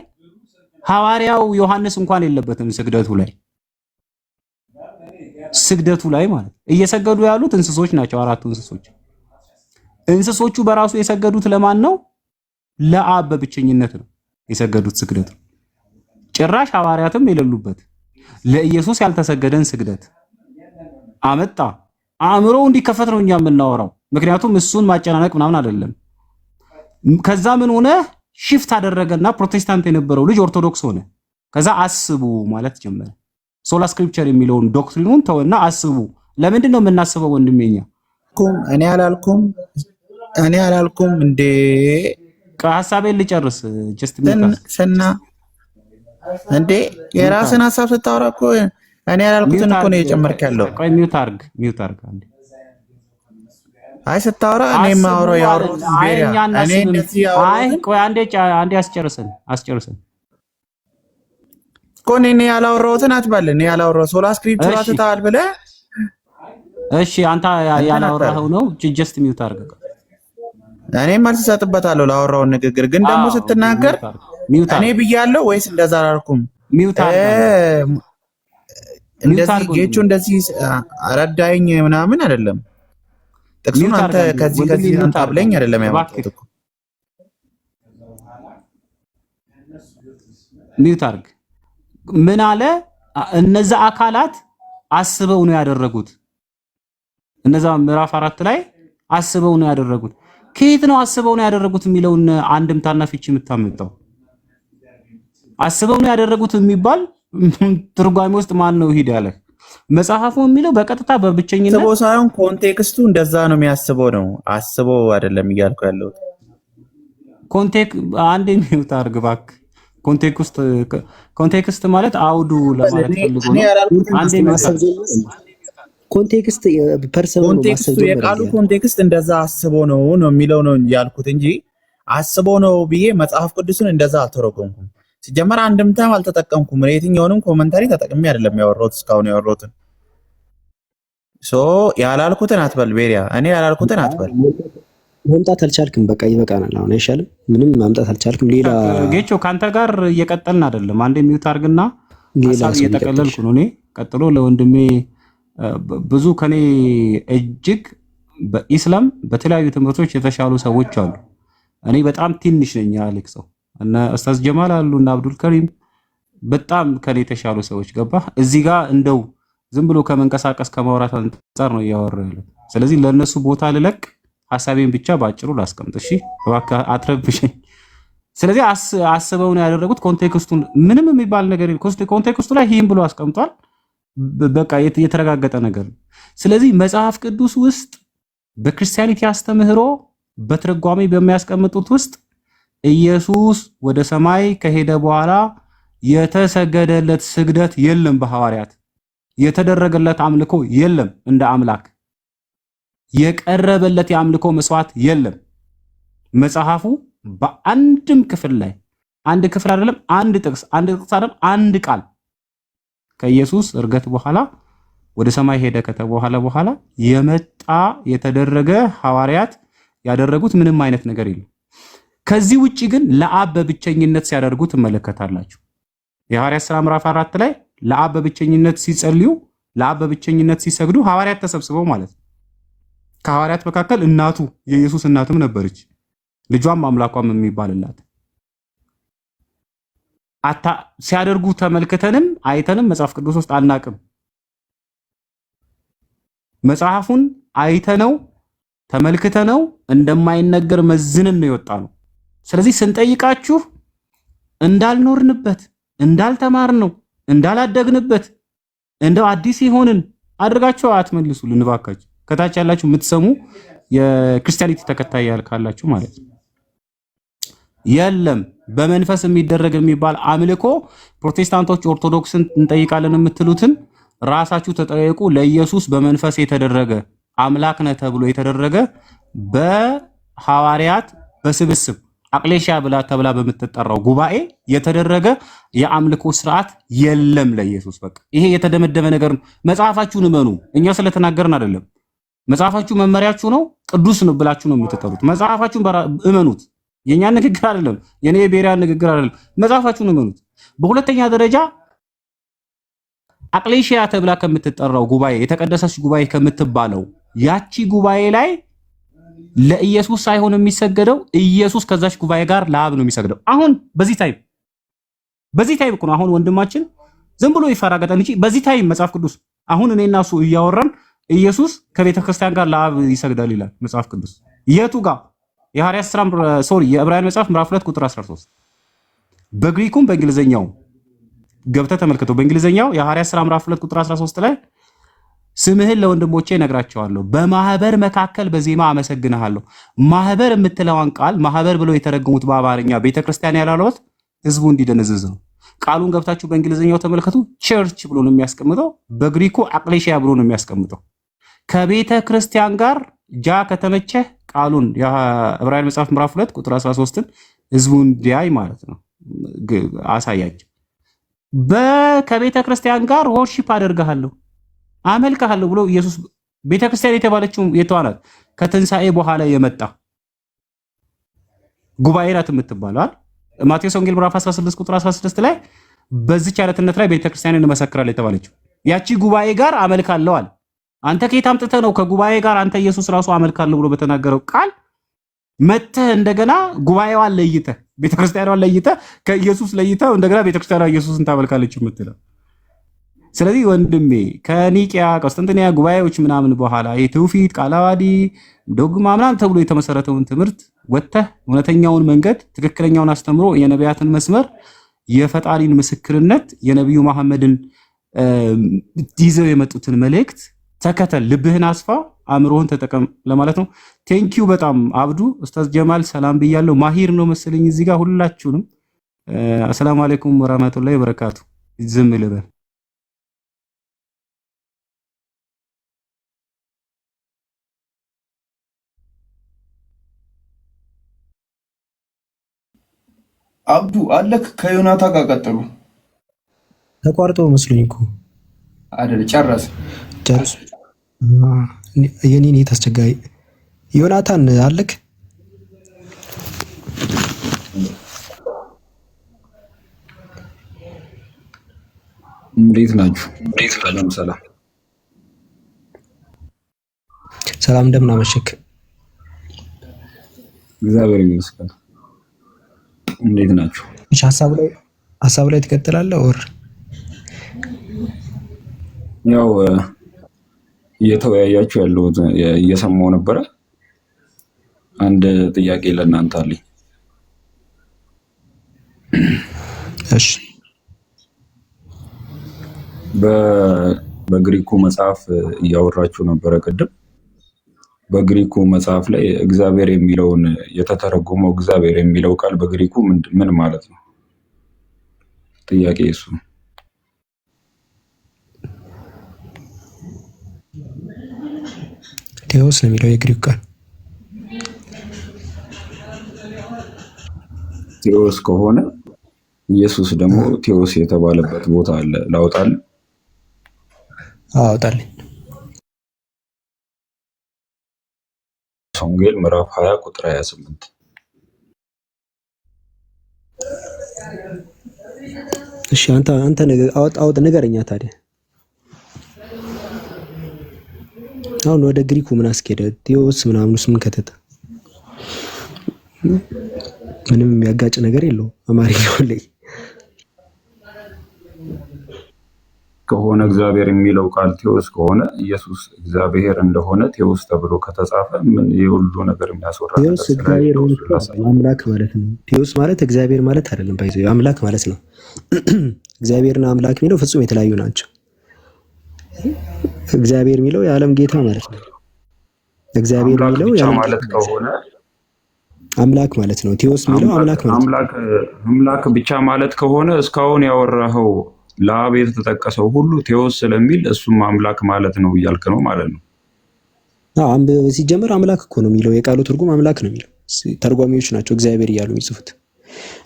ሐዋርያው ዮሐንስ እንኳን የለበትም ስግደቱ ላይ ማለት እየሰገዱ ያሉት እንስሶች ናቸው። 4 እንስሶች። እንስሶቹ በራሱ የሰገዱት ለማን ነው? ለአብ በብቸኝነት ነው የሰገዱት ስግደት። ጭራሽ ሐዋርያትም የሌሉበት ለኢየሱስ ያልተሰገደን ስግደት አመጣ። አእምሮ እንዲከፈት ነው እኛ የምናወራው። ምክንያቱም እሱን ማጨናነቅ ምናምን አይደለም። ከዛ ምን ሆነ? ሽፍት አደረገና ፕሮቴስታንት የነበረው ልጅ ኦርቶዶክስ ሆነ። ከዛ አስቡ ማለት ጀመረ። ሶላ ስክሪፕቸር የሚለውን ዶክትሪኑን ተወና አስቡ። ለምንድን ነው የምናስበው ወንድሜኛ? እኔ አላልኩም እንዴ። ሐሳቤን ልጨርስ። ጀስት እንዴ የራስን ሐሳብ ስታወራ እኮ እኔ ያላልኩትን እኮ ነው እየጨመርክ ያለው። ቆይ ሚውት አርግ አንዴ። አይ ስታወራ እኔ ማውራው ያወራሁት ቤሪያ እኔ እንደዚህ ያወራሁት ቆይ አንዴ አስጨርስን እኮ እኔ ያላወራሁትን አትበል። እኔ ያላወራሁ ሶላ ስክሪፕቸር አትታል ብለህ እሺ፣ አንተ ያላወራኸው ነው ጀስት ሚውት አድርገህ። እኔ መልስ እሰጥበታለሁ ላወራው ንግግር። ግን ደግሞ ስትናገር እኔ ብያለሁ ወይስ እንደዛ አላልኩም? ሚውት አድርገህ እንደዚህ ጌቹ እንደዚህ አረዳኝ ምናምን አይደለም። ጥቅሱን አንተ ከዚህ አንተ አብለኝ አይደለም ያመጣሁት እኮ። ሚውት አድርግ። ምን አለ? እነዛ አካላት አስበው ነው ያደረጉት። እነዛ ምዕራፍ 4 ላይ አስበው ነው ያደረጉት። ከየት ነው አስበው ነው ያደረጉት የሚለውን አንድምታና ፍቺ የምታመጣው? አስበው ነው ያደረጉት የሚባል ትርጓሜ ውስጥ ማን ነው ሂድ ያለ? መጽሐፉ የሚለው በቀጥታ በብቸኝነት አስበው ሳይሆን ኮንቴክስቱ እንደዛ ነው የሚያስበው ነው። አስበው አይደለም እያልኩ ያለሁት። አንዴ ሚውት አድርግ እባክህ። ኮንቴክስት ማለት አውዱ ለማለት ፈልጎ ነው። አንዴ ኮንቴክስት ፐርሰናል የቃሉ ኮንቴክስት እንደዛ አስበው ነው የሚለው ነው ያልኩት እንጂ አስበው ነው ብዬ መጽሐፍ ቅዱስን እንደዛ አልተረጎምኩም። ሲጀመር አንድምታም አልተጠቀምኩም። የትኛውንም ኮመንታሪ ተጠቅሜ አይደለም ያወራሁት እስካሁን ያወራሁትን። ያላልኩትን አትበል ቤሪያ፣ እኔ ያላልኩትን አትበል። ማምጣት አልቻልክም፣ በቃ ይበቃናል። አሁን አይሻልም? ምንም ማምጣት አልቻልክም። ሌላ ጌቾ ካንተ ጋር እየቀጠልን አይደለም። አንዴ ሚውት አድርግና ሐሳብ እየጠቀለልኩ ነው እኔ። ቀጥሎ ለወንድሜ ብዙ ከኔ እጅግ በኢስላም በተለያዩ ትምህርቶች የተሻሉ ሰዎች አሉ። እኔ በጣም ትንሽ ነኝ አሌክሰው እና ኡስታዝ ጀማል አሉ እና አብዱል ከሪም በጣም ከኔ የተሻሉ ሰዎች ገባ። እዚህ ጋር እንደው ዝም ብሎ ከመንቀሳቀስ ከማውራት አንፃር ነው እያወራሁ ያለው። ስለዚህ ለነሱ ቦታ ልለቅ፣ ሐሳቤን ብቻ ባጭሩ ላስቀምጥ። እሺ እባክህ አትረብሽኝ። ስለዚህ አስበው ነው ያደረጉት። ኮንቴክስቱን ምንም የሚባል ነገር ኮንቴክስቱ ላይ ይህም ብሎ አስቀምጧል። በቃ የተረጋገጠ ነገር ነው። ስለዚህ መጽሐፍ ቅዱስ ውስጥ በክርስቲያኒቲ አስተምህሮ በትርጓሜ በሚያስቀምጡት ውስጥ ኢየሱስ ወደ ሰማይ ከሄደ በኋላ የተሰገደለት ስግደት የለም፣ በሐዋርያት የተደረገለት አምልኮ የለም፣ እንደ አምላክ የቀረበለት የአምልኮ መስዋዕት የለም። መጽሐፉ በአንድም ክፍል ላይ አንድ ክፍል አይደለም፣ አንድ ጥቅስ አይደለም፣ አንድ ቃል ከኢየሱስ እርገት በኋላ ወደ ሰማይ ሄደ ከተባለ በኋላ የመጣ የተደረገ ሐዋርያት ያደረጉት ምንም አይነት ነገር የለም። ከዚህ ውጪ ግን ለአብ በብቸኝነት ሲያደርጉ ትመለከታላችሁ። የሐዋርያት ሥራ ምዕራፍ 4 ላይ ለአብ በብቸኝነት ሲጸልዩ፣ ለአብ በብቸኝነት ሲሰግዱ ሐዋርያት ተሰብስበው ማለት ነው። ከሐዋርያት መካከል እናቱ የኢየሱስ እናትም ነበረች፣ ልጇም አምላኳም የሚባልላት ሲያደርጉ ተመልክተንም አይተንም መጽሐፍ ቅዱስ ውስጥ አናቅም። መጽሐፉን አይተነው ተመልክተነው እንደማይነገር መዝንን ነው የወጣ ነው። ስለዚህ ስንጠይቃችሁ እንዳልኖርንበት፣ እንዳልተማርነው፣ እንዳላደግንበት እንደው አዲስ ይሆንን አድርጋችሁ አትመልሱልን እባካችሁ። ከታች ያላችሁ የምትሰሙ የክርስቲያኒቲ ተከታይ ካላችሁ ማለት ነው። የለም በመንፈስ የሚደረግ የሚባል አምልኮ ፕሮቴስታንቶች ኦርቶዶክስን እንጠይቃለን የምትሉትን ራሳችሁ ተጠየቁ። ለኢየሱስ በመንፈስ የተደረገ አምላክ ነህ ተብሎ የተደረገ በሐዋርያት በስብስብ አቅሌሽያ ብላ ተብላ በምትጠራው ጉባኤ የተደረገ የአምልኮ ስርዓት የለም ለኢየሱስ። በቃ ይሄ የተደመደመ ነገር ነው። መጽሐፋችሁን እመኑ። እኛ ስለተናገርን አይደለም። መጽሐፋችሁ መመሪያችሁ ነው። ቅዱስ ነው ብላችሁ ነው የምትጠሩት። መጽሐፋችሁን እመኑት። የኛ ንግግር አይደለም፣ የኔ የቤሪያ ንግግር አይደለም። መጽሐፋችሁን እመኑት። በሁለተኛ ደረጃ አቅሌሽያ ተብላ ከምትጠራው ጉባኤ የተቀደሰች ጉባኤ ከምትባለው ያቺ ጉባኤ ላይ ለኢየሱስ ሳይሆን የሚሰገደው ኢየሱስ ከዛች ጉባኤ ጋር ለአብ ነው የሚሰግደው። አሁን በዚህ ታይም እኮ ነው አሁን ወንድማችን ዝም ብሎ ይፈራገጣል እንጂ በዚህ ታይም መጽሐፍ ቅዱስ አሁን እኔና እሱ እያወራን ኢየሱስ ከቤተ ክርስቲያን ጋር ለአብ ይሰግዳል ይላል መጽሐፍ ቅዱስ። የቱ ጋር? የሐዋርያት ሥራ የዕብራውያን መጽሐፍ ምዕራፍ 2 ቁጥር 13 በግሪኩም በእንግሊዘኛው ገብተህ ተመልከተው። በእንግሊዘኛው የሐዋርያት ሥራ ምዕራፍ 2 ቁጥር 13 ላይ ስምህን ለወንድሞቼ እነግራቸዋለሁ፣ በማህበር መካከል በዜማ አመሰግንሃለሁ። ማህበር የምትለዋን ቃል ማህበር ብለው የተረጎሙት በአማርኛ ቤተክርስቲያን ያላሉት ህዝቡ እንዲደነዝዝ ነው። ቃሉን ገብታችሁ በእንግሊዘኛው ተመልከቱ። ቸርች ብሎ ነው የሚያስቀምጠው፣ በግሪኩ አቅሌሽያ ብሎ ነው የሚያስቀምጠው። ከቤተ ክርስቲያን ጋር ጃ ከተመቸህ ቃሉን የዕብራውያን መጽሐፍ ምዕራፍ 2 ቁጥር 13ን ህዝቡ እንዲያይ ማለት ነው አሳያቸው። ከቤተ ክርስቲያን ጋር ወርሺፕ አደርግሃለሁ አመልክሃለሁ ብሎ ኢየሱስ ቤተ ክርስቲያን የተባለችው የተዋናት ከትንሣኤ በኋላ የመጣ ጉባኤ ናት የምትባለው አይደል? ማቴዎስ ወንጌል ምዕራፍ 16 ቁጥር 16 ላይ በዚች ዓለትነት ላይ ቤተ ክርስቲያንን እንመሰክራለን የተባለችው ያቺ ጉባኤ ጋር አመልካለሁ አለ። አንተ ከየት አምጥተህ ነው ከጉባኤ ጋር አንተ ኢየሱስ ራሱ አመልካለሁ ብሎ በተናገረው ቃል መተህ እንደገና ጉባኤዋን ለይተህ ቤተክርስቲያኗን ለይተህ ከኢየሱስ ለይተህ እንደገና ቤተክርስቲያኗ ኢየሱስን ታመልካለች የምትለው? ስለዚህ ወንድሜ ከኒቂያ ቆስጠንጢንያ ጉባኤዎች ምናምን በኋላ የትውፊት ቃለ ዓዋዲ ዶግማ ምናምን ተብሎ የተመሰረተውን ትምህርት ወጥተህ እውነተኛውን መንገድ ትክክለኛውን አስተምሮ የነቢያትን መስመር የፈጣሪን ምስክርነት የነቢዩ መሐመድን ይዘው የመጡትን መልእክት ተከተል፣ ልብህን አስፋ፣ አእምሮህን ተጠቀም ለማለት ነው። ቴንኪዩ በጣም አብዱ። ኡስታዝ ጀማል ሰላም ብያለሁ። ማሂር ነው መሰለኝ እዚህ ጋር ሁላችሁንም አሰላሙ አለይኩም ወራህመቱላሂ ወበረካቱ። ዝም ልበል። አብዱ አለክ ከዮናታ ጋር ቀጥሉ። ተቋርጦ መስሎኝ እኮ አይደል? ጨረስ። የኔ አስቸጋሪ ዮናታን አለክ? እንዴት ናችሁ? ሰላም ሰላም፣ እንደምን አመሸክ? እግዚአብሔር ይመስገን። እንዴት ናችሁ? እሺ፣ ሐሳብ ላይ ትቀጥላለህ ወር? ያው እየተወያያችሁ ያለው እየሰማሁ ነበረ። አንድ ጥያቄ ለእናንተ አለኝ። እሺ፣ በግሪኩ መጽሐፍ እያወራችሁ ነበረ ቅድም። በግሪኩ መጽሐፍ ላይ እግዚአብሔር የሚለውን የተተረጎመው እግዚአብሔር የሚለው ቃል በግሪኩ ምን ማለት ነው? ጥያቄ እሱ። ቴዎስ ነው የሚለው የግሪክ ቃል። ቴዎስ ከሆነ ኢየሱስ ደግሞ ቴዎስ የተባለበት ቦታ አለ። ላውጣልህ? አውጣልኝ። ወንጌል ምዕራፍ 20 ቁጥር 28። እሺ፣ አንተ አውጥ ንገረኛ ታዲያ። አሁን ወደ ግሪኩ ምን አስኬደ? ቴዎስ ምናምኑስ ምን ከተተ? ምንም የሚያጋጭ ነገር የለው አማርኛው ላይ ከሆነ እግዚአብሔር የሚለው ቃል ቴዎስ ከሆነ ኢየሱስ እግዚአብሔር እንደሆነ ቴዎስ ተብሎ ከተጻፈ ምን የሁሉ ነገር የሚያስወራ ቴዎስ እግዚአብሔር አምላክ ማለት ነው። ቴዎስ ማለት እግዚአብሔር ማለት አይደለም፣ ባይዘው አምላክ ማለት ነው። እግዚአብሔርና አምላክ የሚለው ፍጹም የተለያዩ ናቸው። እግዚአብሔር የሚለው የዓለም ጌታ ማለት ነው። እግዚአብሔር የሚለው የዓለም ማለት ከሆነ አምላክ ማለት ነው። ቴዎስ የሚለው አምላክ ማለት ነው። አምላክ ብቻ ማለት ከሆነ እስካሁን ያወራኸው ለአብ የተጠቀሰው ሁሉ ቴዎስ ስለሚል እሱም አምላክ ማለት ነው እያልክ ነው ማለት ነው። ሲጀመር አምላክ እኮ ነው የሚለው፣ የቃሉ ትርጉም አምላክ ነው የሚለው። ተርጓሚዎች ናቸው እግዚአብሔር እያሉ የሚጽፉት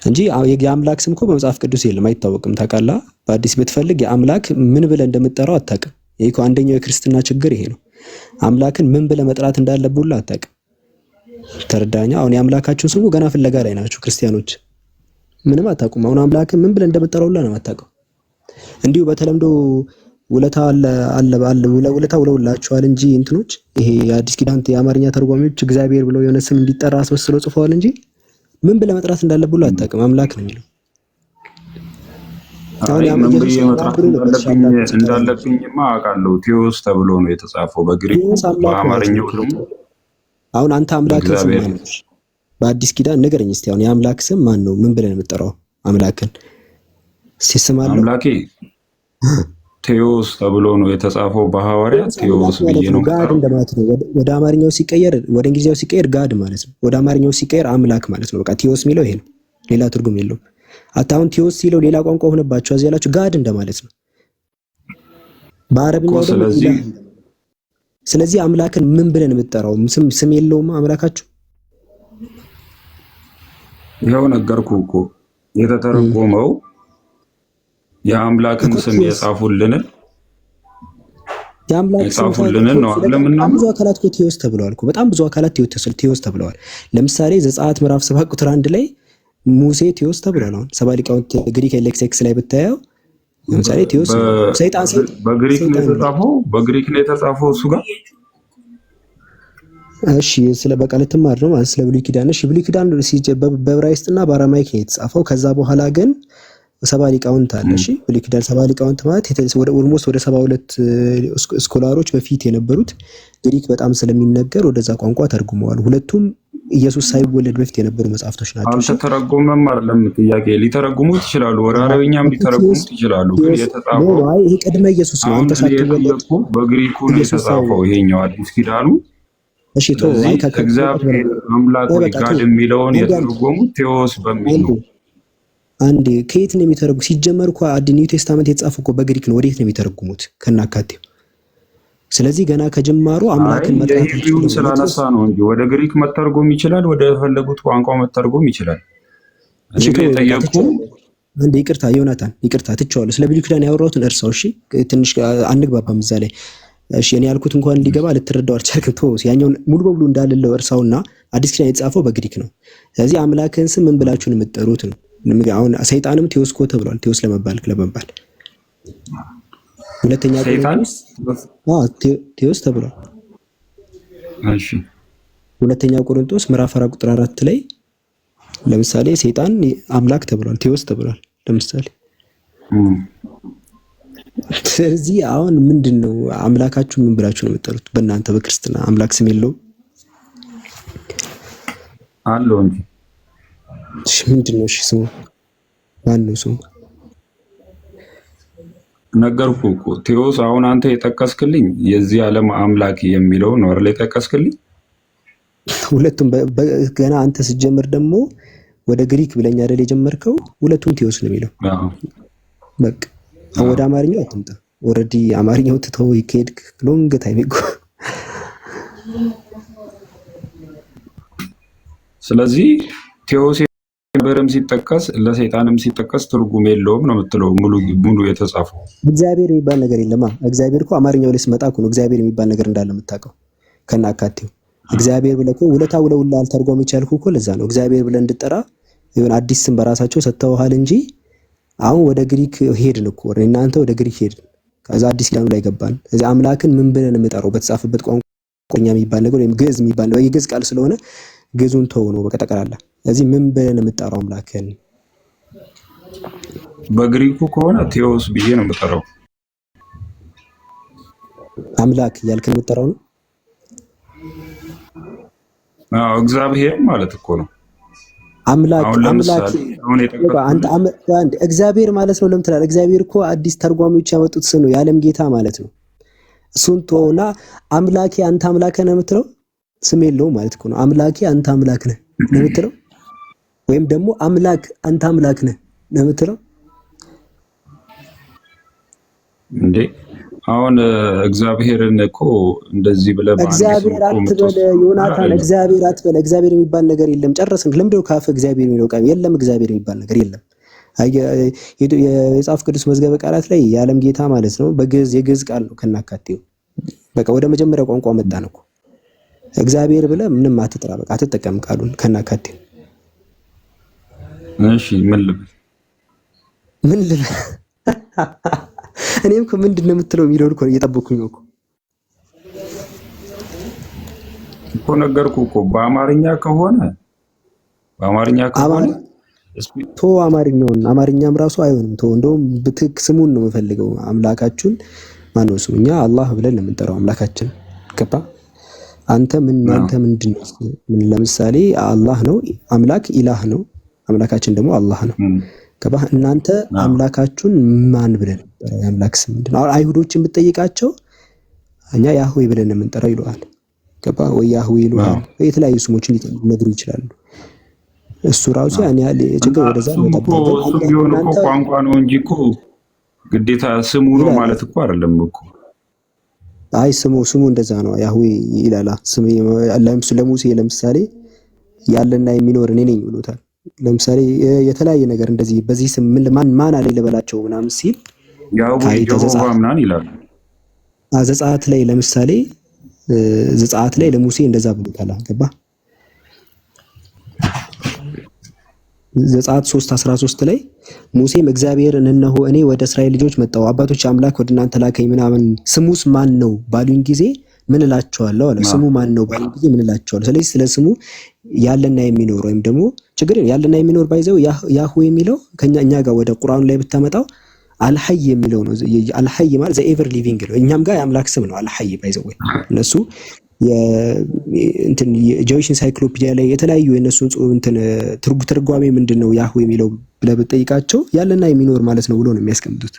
እንጂ የአምላክ ስም እኮ በመጽሐፍ ቅዱስ የለም፣ አይታወቅም። ታውቃለህ? በአዲስ ብትፈልግ የአምላክ ምን ብለህ እንደምትጠራው አታውቅም። ይሄ እኮ አንደኛው የክርስትና ችግር ይሄ ነው። አምላክን ምን ብለህ መጥራት እንዳለብህ ሁላ አታውቅም። ተረዳኛ? አሁን የአምላካችሁን ስሙ ገና ፍለጋ ላይ ናችሁ ክርስቲያኖች። ምንም አታውቁም። አሁን አምላክን ምን ብለህ እንደምትጠራው ሁላ ነው የማታውቀው። እንዲሁ በተለምዶ ውለታ ውለታ ውለውላችኋል እንጂ እንትኖች ይሄ የአዲስ ኪዳን የአማርኛ ተርጓሚዎች እግዚአብሔር ብለው የሆነ ስም እንዲጠራ አስመስለው ጽፈዋል እንጂ ምን ብለህ መጥራት እንዳለብህ ሁሉ አታውቅም። አምላክ ነው የሚለው። ምን ብዬ መጥራት እንዳለብኝማ አውቃለሁ። ቴዎስ ተብሎ ነው የተጻፈው በግሪክ፣ በአማርኛው ደግሞ አሁን አንተ አምላክ ስም ማን ነው? በአዲስ ኪዳን ንገረኝ እስቲ። አሁን የአምላክ ስም ማን ነው? ምን ብለህ ነው የምትጠራው አምላክን? ሲስማለው አምላኬ ቴዎስ ተብሎ ነው የተጻፈው በሐዋርያት። ቴዎስ ብዬ ነው ጋድ እንደማለት ነው። ወደ አማርኛው ሲቀየር፣ ወደ እንግሊዝኛው ሲቀየር ጋድ ማለት ነው። ወደ አማርኛው ሲቀየር አምላክ ማለት ነው። በቃ ቴዎስ የሚለው ይሄ ነው፣ ሌላ ትርጉም የለውም። አታውን ቴዎስ ሲለው ሌላ ቋንቋ ሆነባቸው እዚህ ያላችሁ ጋድ እንደማለት ነው በአረብኛው። ስለዚህ ስለዚህ አምላክን ምን ብለን የምትጠራው? ስም የለውም አምላካችሁ? ይኸው ነገርኩህ እኮ የተተረጎመው የአምላክን ስም የጻፉልንን የአምላክ ስም ነው አለምና ብዙ አካላት እኮ ቴዎስ ተብለዋል እኮ። በጣም ብዙ አካላት ቴዎስ ተብለዋል። ለምሳሌ ዘጸአት ምዕራፍ 7 ቁጥር 1 ላይ ሙሴ ቴዎስ ተብሏል። አሁን ሰባ ሊቃውንት ግሪክ ኤሌክሴክስ ላይ ብታየው ለምሳሌ ቴዎስ ሰይጣን በግሪክ ነው የተጻፈው እሱ ጋር። እሺ ስለ በቃል ትማር ነው ማለት ስለ ብሉይ ኪዳን። እሺ ብሉይ ኪዳን በዕብራይስጥና በአራማይክ ነው የተጻፈው። ከዛ በኋላ ግን ሰባ ሊቃውንት አለ። እሺ ብሉይ ኪዳን ሰባ ሊቃውንት ማለት ወደ ኦልሞስት ወደ 72 ስኮላሮች በፊት የነበሩት ግሪክ በጣም ስለሚነገር ወደዛ ቋንቋ ተርጉመዋል። ሁለቱም ኢየሱስ ሳይወለድ በፊት የነበሩ መጽሐፍቶች ናቸው። አልተተረጎመም አይደለም ጥያቄ። ሊተረጉሙት ይችላሉ፣ ወደ አረብኛም ሊተረጉሙት ይችላሉ። ግን የተጻፈው ይሄ ቅድመ ኢየሱስ ነው። አንተ ሳትወለድ በግሪኩ ነው የተጻፈው ይሄኛው አዲስ ኪዳኑ። እሺ እግዚአብሔር አምላክ ጋድ የሚለውን የተረጎሙት ቴዎስ በሚል ነው። አንዴ ከየት ነው የሚተረጉ? ሲጀመር እኮ ኒው ቴስታመንት የተጻፈው እኮ በግሪክ ነው። ወዴት ነው የሚተረጉሙት? ከናካቴው። ስለዚህ ገና ከጀማሩ አምላክን መጥራት ይችላል። ስላነሳ ነው እንጂ ወደ ግሪክ መተርጎም ይችላል፣ ወደ ፈለጉት ቋንቋ መተርጎም ይችላል። እሺ ከጠየቁ አንዴ ይቅርታ ዮናታን፣ ይቅርታ ትቼዋለሁ። ስለ ብሉይ ኪዳን ያወራሁትን እርሳው። እሺ ትንሽ አንግባባም እዛ ላይ። እሺ እኔ ያልኩት እንኳን እንዲገባ ልትረዳው አልቻልክም። ተወው። ያኛውን ሙሉ በሙሉ እንዳልለው እርሳውና አዲስ ኪዳን የተጻፈው በግሪክ ነው። ስለዚህ አምላክን ስም ምን ብላችሁ ነው የምትጠሩት ነው? አሁን ሰይጣንም ቴዎስ እኮ ተብሏል። ቴዎስ ለመባል ሁለተኛ ቴዎስ ተብሏል። እሺ ሁለተኛ ቆሮንቶስ ምዕራፍ 4 ቁጥር 4 ላይ ለምሳሌ ሰይጣን አምላክ ተብሏል፣ ቴዎስ ተብሏል ለምሳሌ። ስለዚህ አሁን ምንድነው አምላካችሁ ምን ብላችሁ ነው የምትጠሩት? በእናንተ በክርስትና አምላክ ስም የለውም አለው እንጂ። እሺ ምንድነው? እሺ ስሙ ማነው ስሙ? ነገርኩህ እኮ ቴዎስ። አሁን አንተ የጠቀስክልኝ የዚህ ዓለም አምላክ የሚለው ነው አይደል? የጠቀስክልኝ ሁለቱም ገና አንተ ስትጀምር ደግሞ ወደ ግሪክ ብለኛ አይደል የጀመርከው? ሁለቱም ቴዎስ ነው የሚለው። በቃ ወደ አማርኛው አትምጣ። ኦልሬዲ አማርኛው ትተው ይከድክ ሎንግ ታይም ይጎ። ስለዚህ ቴዎስ በረም ሲጠቀስ ለሰይጣንም ሲጠቀስ ትርጉም የለውም ነው የምትለው? ሙሉ የተጻፈው እግዚአብሔር የሚባል ነገር የለማ። እግዚአብሔር እኮ አማርኛው ላይ ስመጣ እኮ ነው እግዚአብሔር የሚባል ነገር እንዳለ የምታውቀው ከናካቴው። እግዚአብሔር ብለህ እኮ ውለታ ውለውልሃል ተርጓሚ ይቻልኩ እኮ ለዛ ነው እግዚአብሔር ብለህ እንድጠራ ይሁን አዲስ ስም በራሳቸው ሰጥተውሃል እንጂ አሁን ወደ ግሪክ ሄድን እኮ እናንተ ወደ ግሪክ ሄድን። ከዛ አዲስ ኪዳኑ ላይ ገባን። እዚህ አምላክን ምን ብለን እንጠራው? በተጻፈበት ቋንቋኛ የሚባል ነገር ወይም ግዕዝ የሚባል ነው። የግዕዝ ቃል ስለሆነ ግዕዙን ተው ነው በቃ ጠቅላላ። እዚህ ምን ብለን እንጠራው አምላክን? በግሪኩ ከሆነ ቴዎስ ብዬ ነው የምጠራው። አምላክ እያልክ የምጠራው ነው? አዎ እግዚአብሔር ማለት እኮ ነው። አምላክ አንተ እግዚአብሔር ማለት ነው። ለምን ትላለህ? እግዚአብሔር እኮ አዲስ ተርጓሚዎች ያመጡት ስም ነው። የዓለም ጌታ ማለት ነው። እሱን ተውና አምላኬ አንተ አምላክ ነህ የምትለው ስም የለውም ማለት እኮ ነው። አምላኬ አንተ አምላክ ነህ ነው የምትለው፣ ወይም ደግሞ አምላክ አንተ አምላክ ነህ ነው የምትለው እንዴ? አሁን እግዚአብሔርን እኮ እንደዚህ ብለህ እግዚአብሔር አትበል ዮናታን፣ እግዚአብሔር አትበል። እግዚአብሔር የሚባል ነገር የለም። ጨረስን። ለምንድነው ካፍ እግዚአብሔር የሚለው ቃል የለም? እግዚአብሔር የሚባል ነገር የለም። የመጽሐፍ ቅዱስ መዝገበ ቃላት ላይ የዓለም ጌታ ማለት ነው በግዕዝ የግዕዝ ቃል ነው ከናካቴው። በቃ ወደ መጀመሪያው ቋንቋ መጣን እኮ። እግዚአብሔር ብለህ ምንም አትጥራ፣ በቃ አትጠቀም ቃሉን ከናካቴው። እሺ ምን ልበል? እኔም እኮ ምንድን ነው የምትለው የሚለውን እኮ እየጠበኩኝ ነው እኮ ነገርኩህ እኮ። በአማርኛ ከሆነ ቶ አማርኛም ራሱ አይሆንም። ቶ እንደውም ብትክ ስሙን ነው የምፈልገው። አምላካችሁን ማነው ስሙ? እኛ አላህ ብለን ነው የምንጠራው አምላካችን። ገባ? አንተ ምንድን ነው? ለምሳሌ አላህ ነው አምላክ፣ ኢላህ ነው አምላካችን ደግሞ አላህ ነው። ገባ? እናንተ አምላካችሁን ማን ብለን ነው? የአምላክ ስም ምንድን ነው? አይሁዶችን ብትጠይቃቸው እኛ ያህዌ ብለን ነው የምንጠራው ይሉሃል። ገባ? ወይ ያህዌ ይሉሃል፣ የተለያዩ ስሞችን ሊነግሩ ይችላሉ። እሱ ራሱ ያን ያህል ችግር ወደዛ ነው። እናንተ ቋንቋ ነው እንጂ እኮ ግዴታ ስሙ ነው ማለት እኮ አይደለም እኮ አይ ስሙ እንደዛ ነው ያህዌ ይላል። ስም ለሙሴ ለምሳሌ ያለና የሚኖር እኔ ነኝ ብሎታል። ለምሳሌ የተለያየ ነገር እንደዚህ በዚህ ስም ማን አለ ልበላቸው ምናምን ሲል ያህዌ ጀሆቫ ምናምን ይላል። ዘጸአት ላይ ለምሳሌ ዘጸአት ላይ ለሙሴ እንደዛ ብሎታል። ገባ ዘጸአት 3:13 ላይ ሙሴም እግዚአብሔርን እነሆ እኔ ወደ እስራኤል ልጆች መጣሁ፣ አባቶች አምላክ ወደ እናንተ ላከኝ ምናምን ስሙስ ማን ነው ባሉኝ ጊዜ ምን እላቸዋለሁ አለ። ስሙ ማን ነው ባሉኝ ጊዜ ምን እላቸዋለሁ። ስለዚህ ስለ ስሙ ያለና የሚኖር ወይም ደግሞ ችግር ያለና የሚኖር ባይዘው ያህዌ የሚለው እኛ ጋር ወደ ቁርአኑ ላይ ብታመጣው አልሐይ የሚለው ነው። አልሐይ ማለት ዘ ኤቨር ሊቪንግ ነው። እኛም ጋር የአምላክ ስም ነው አልሐይ ባይዘው። እነሱ እንትን የጆይሽ ኢንሳይክሎፒዲያ ላይ የተለያዩ የነሱን እንትን ትርጓሜ ምንድነው ያህዌ የሚለው ብለህ ብትጠይቃቸው ያለና የሚኖር ማለት ነው ብሎ ነው የሚያስቀምጡት።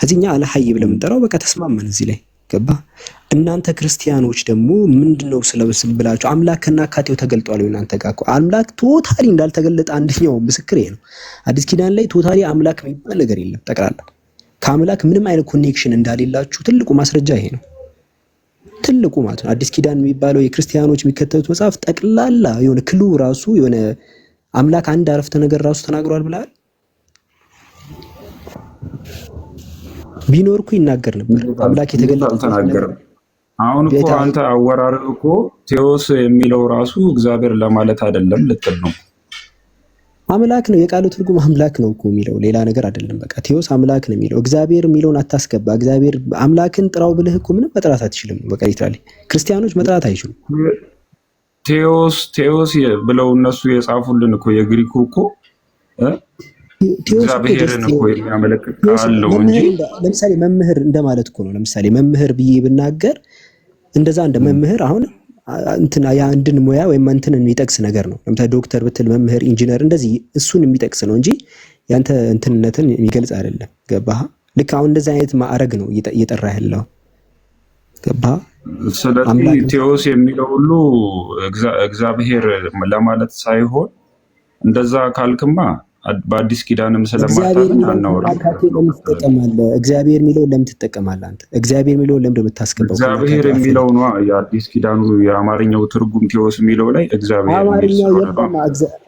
እዚህኛ አልሐይ ብለን የምንጠራው በቃ ተስማመን እዚህ ላይ ገባ። እናንተ ክርስቲያኖች ደግሞ ምንድነው ስለብስም ብላችሁ አምላክ ከናካቴው ተገልጧል። እናንተ ጋር እኮ አምላክ ቶታሊ እንዳልተገለጠ አንደኛው ምስክር ይሄ ነው። አዲስ ኪዳን ላይ ቶታሊ አምላክ የሚባል ነገር የለም። ጠቅላላ ከአምላክ ምንም አይነት ኮኔክሽን እንዳሌላችሁ ትልቁ ማስረጃ ይሄ ነው። ትልቁ ማለት ነው። አዲስ ኪዳን የሚባለው የክርስቲያኖች የሚከተሉት መጽሐፍ ጠቅላላ የሆነ ክሉ ራሱ የሆነ አምላክ አንድ አረፍተ ነገር ራሱ ተናግሯል ብለሃል ቢኖርኩ ይናገር ነበር። አምላክ የተገለጠ ተናገረ። አሁን እኮ አንተ አወራርህ እኮ ቴዎስ የሚለው ራሱ እግዚአብሔር ለማለት አይደለም ልትል ነው። አምላክ ነው የቃሉ ትርጉም አምላክ ነው እኮ የሚለው ሌላ ነገር አይደለም። በቃ ቴዎስ አምላክ ነው የሚለው እግዚአብሔር የሚለውን አታስገባ። እግዚአብሔር አምላክን ጥራው ብለህ እኮ ምንም መጥራት አትችልም። በቃ ይትራሊ ክርስቲያኖች መጥራት አይችሉም። ቴዎስ ብለው እነሱ የጻፉልን እኮ የግሪኩ እኮ እግዚአብሔርን እኮ የሚያመለክት ቃል ነው እንጂ ለምሳሌ መምህር እንደማለት እኮ ነው። ለምሳሌ መምህር ብዬ ብናገር እንደዛ እንደ መምህር አሁን እንትና ያ እንድን ሙያ ወይም እንትን የሚጠቅስ ነገር ነው። ለምሳሌ ዶክተር ብትል መምህር፣ ኢንጂነር እንደዚህ እሱን የሚጠቅስ ነው እንጂ ያንተ እንትንነትን የሚገልጽ አይደለም። ገባህ? ልክ አሁን እንደዚህ አይነት ማዕረግ ነው እየጠራ ያለው። ገባህ? ስለዚህ ቴዎስ የሚለው ሁሉ እግዚአብሔር ለማለት ሳይሆን እንደዛ ካልክማ በአዲስ ኪዳንም ስለማታውቅ አናወራም። እግዚአብሔር የሚለውን ለምን ትጠቀማለህ አንተ? እግዚአብሔር የሚለውን ለምን እንደምታስገባው? እግዚአብሔር የሚለው ነው የአዲስ ኪዳኑ የአማርኛው ትርጉም ቴዎስ የሚለው ላይ እግዚአብሔር አማርኛው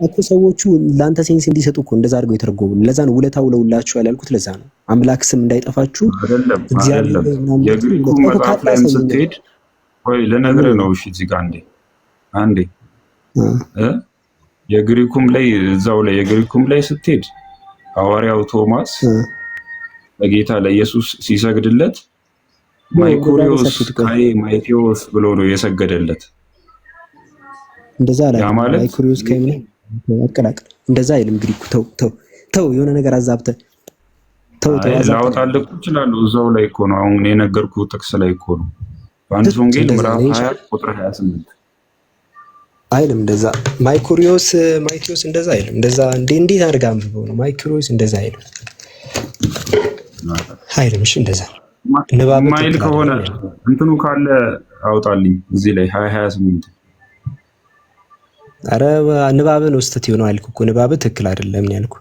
እኮ ሰዎቹ ለአንተ ሴንስ እንዲሰጡ እኮ እንደዛ አድርገው የተረጎሙ። ለዛ ነው ውለታ ውለውላችሁ ያልኩት። ለዛ ነው አምላክ ስም እንዳይጠፋችሁ እግዚአብሔር የግሪኩ መጽሐፍ ላይም ስትሄድ ወይ ልነግርህ ነው። እሺ እዚህ ጋር አንዴ የግሪኩም ላይ እዛው ላይ የግሪኩም ላይ ስትሄድ ሐዋርያው ቶማስ ለጌታ ለኢየሱስ ሲሰግድለት ማይኮሪዮስ ካይ ማይቴዎስ ብሎ ነው የሰገደለት። እንደዛ ላይ ማይኮሪዮስ ካይ ምን አቀላቅል እንደዛ አይልም ግሪኩ። ተው የሆነ ነገር አዛብተ ተው ላውጣልህ እችላለሁ። እዛው ላይ እኮ ነው አሁን የነገርኩህ ጥቅስ ላይ እኮ ነው። በአንድ ወንጌል ምዕራፍ 20 ቁጥር 28 አይልም እንደዛ። ማይኮሪዮስ ማይቴዎስ እንደዛ አይልም። እንደዛ እንዴት አድርጋ አንብበው ነው ማይኮሪዮስ እንደዛ አይልም። እሺ እንደዛ ንባብ ማይል ከሆነ እንትኑ ካለ አውጣልኝ እዚህ ላይ 2028 አረ ንባብን ውስጥት ይሆነው አልኩ እኮ ንባብ ትክክል አይደለም ነው ያልኩ።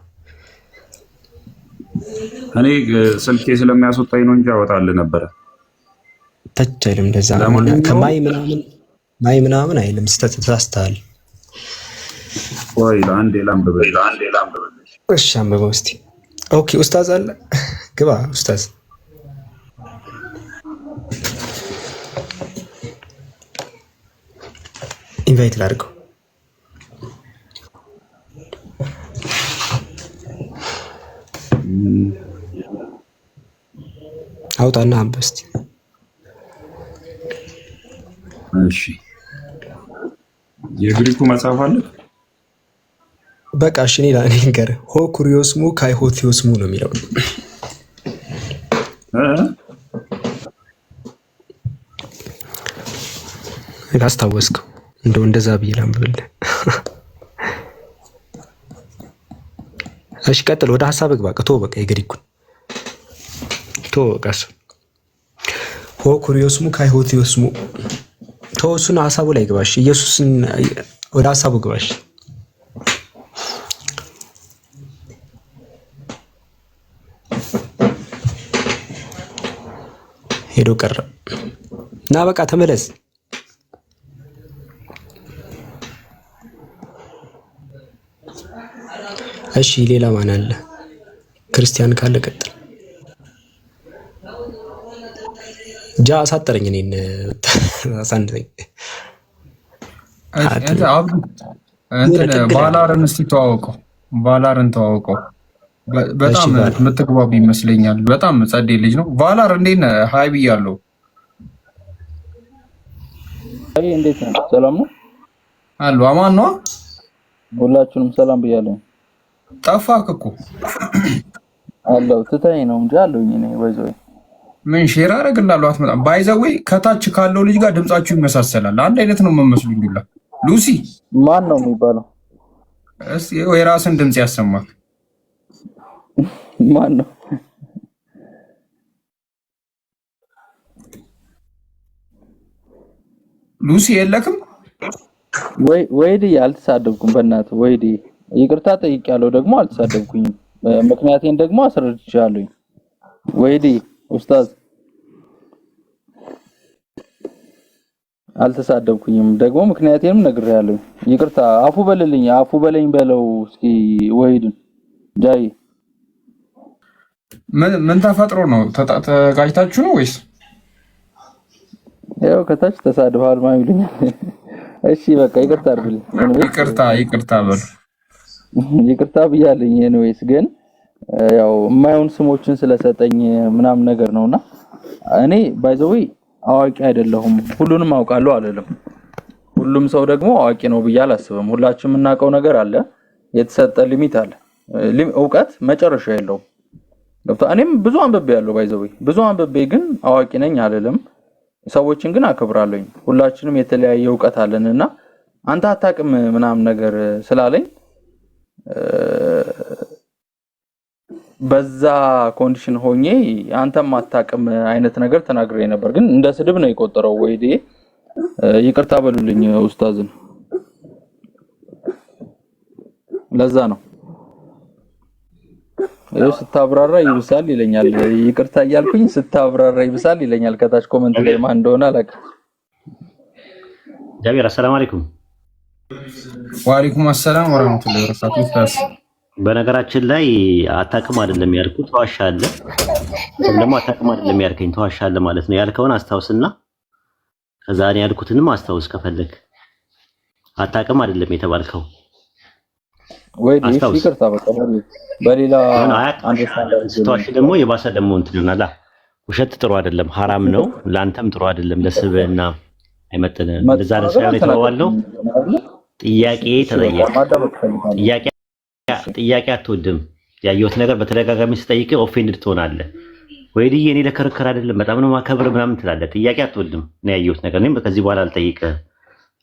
እኔ ስልኬ ስለሚያስወጣኝ ነው እንጂ አወጣልህ ነበረ። ተች አይልም እንደዛ ከማይ ምናምን አይልም። ስተት ተሳስተሃል። ወይ ለአንዴ ላምብበል። እሺ አንብበው እስቲ። ኦኬ ኡስታዝ አለ ግባ ኡስታዝ። ኢንቫይት ላድርገው። አውጣና አንብብ እስቲ። እሺ የግሪኩ መጽሐፍ አለ። በቃ እሺ እኔ ነገር ሆ ኩሪዮስሙ ካይ ሆቲዮስሙ ነው የሚለው። አስታወስከው? እንደው እንደዛ ብዬ ላንብብልህ። እሺ ቀጥል፣ ወደ ሐሳብ ግባ። በቃ የግሪኩን በቃ እሱ ሆ ኩሪዮስሙ ካይ ሆቲዮስሙ ተወሱን ሐሳቡ ላይ ግባሽ። ኢየሱስን ወደ ሐሳቡ ግባሽ። ሄዶ ቀረ። ና በቃ ተመለስ። እሺ ሌላ ማን አለ? ክርስቲያን ካለ ቀጥል። ጃ አሳጠረኝ እኔን አሳንደኝ። ባላርን እስቲ ተዋወቀው። ባላርን ተዋወቀው። በጣም የምትግባቡ ይመስለኛል። በጣም ጸዴ ልጅ ነው። ባላር እንዴት ነህ? ሀይ ብያለሁ። አይ እንዴት ነህ? ሰላም ነው አሉ። አማን ነው። ሁላችሁንም ሰላም ብያለሁ። ጠፋክ እኮ አለው። ትተኸኝ ነው እንጂ አለሁኝ እኔ። ባይዘው ምን ሼር አደርግልሃለሁ። አትመጣም። ባይዘው ከታች ካለው ልጅ ጋር ድምጻችሁ ይመሳሰላል። አንድ አይነት ነው የምመስሉኝ ሁላ። ሉሲ ማን ነው የሚባለው? እስቲ የራስን ድምጽ ያሰማክ። ማን ነው? ሉሲ የለክም ወይዲ? አልተሳደብኩም በእናትህ ወይዲ። ይቅርታ ጠይቄያለሁ፣ ደግሞ አልተሳደብኩኝም። ምክንያቴን ደግሞ አስረድቻለሁ። ወይዲ ኡስታዝ አልተሳደብኩኝም፣ ደግሞ ምክንያቴንም ነግሬያለሁ። ይቅርታ አፉ በልልኝ፣ አፉ በለኝ በለው እስኪ ወይድን። ጃይ ምን ተፈጥሮ ነው? ተጋጭታችሁ ነው ወይስ? ያው ከታች ተሳድበዋል ማን ይሉኛል። እሺ በቃ ይቅርታ አድርግልኝ። ይቅርታ በሉ። ይቅርታ ብያለኝ። ኤኒዌይስ ግን ያው የማይሆን ስሞችን ስለሰጠኝ ምናምን ነገር ነውና እኔ ባይዘው አዋቂ አይደለሁም። ሁሉንም አውቃለሁ አይደለም። ሁሉም ሰው ደግሞ አዋቂ ነው ብዬ አላስብም። ሁላችንም የምናውቀው ነገር አለ፣ የተሰጠ ሊሚት አለ። እውቀት መጨረሻ የለውም። ገብቶ እኔም ብዙ አንብቤያለሁ። ባይዘው ብዙ አንብቤ ግን አዋቂ ነኝ አይደለም። ሰዎችን ግን አከብራለሁኝ። ሁላችንም የተለያየ እውቀት አለንና አንተ አታውቅም ምናምን ነገር ስላለኝ በዛ ኮንዲሽን ሆኜ አንተም አታውቅም አይነት ነገር ተናግሬ ነበር። ግን እንደ ስድብ ነው የቆጠረው። ወይዴ ይቅርታ በሉልኝ ኡስታዝን። ለዛ ነው ስታብራራ ይብሳል ይለኛል። ይቅርታ እያልኩኝ ስታብራራ ይብሳል ይለኛል። ከታች ኮሜንት ላይ ማን እንደሆነ አላውቅም። ጃቢር አሰላሙ አለይኩም። ወአለይኩም አሰላም ወራህመቱላሂ ወበረካቱህ። በነገራችን ላይ አታውቅም አይደለም ያልኩት፣ ተዋሻለህ። ደግሞ አታውቅም አይደለም ያልከኝ ተዋሻለህ ማለት ነው። ያልከውን አስታውስና ከዛ እኔ ያልኩትንም አስታውስ ከፈለግ። አታውቅም አይደለም የተባልከው ወይ ይቅርታ በቃ በሌላ ስትዋሽ ደግሞ የባሰ ደግሞ እንትን ይሆናል። ውሸት ጥሩ አይደለም፣ ሐራም ነው። ለአንተም ጥሩ አይደለም፣ ለስብዕና አይመጥንም። እንደዛ ነው ሳይሆን የተባባልነው። ጥያቄ ተጠየቅ። ጥያቄ አትወድም። ያየሁት ነገር በተደጋጋሚ ስጠይቅ ኦፌንድድ ትሆናለህ። ወይድዬ እኔ ለክርክር አይደለም በጣም ነው ማከብር ምናምን ትላለህ። ጥያቄ አትወድም ነው ያየሁት ነገር። እኔም ከዚህ በኋላ አልጠይቅህ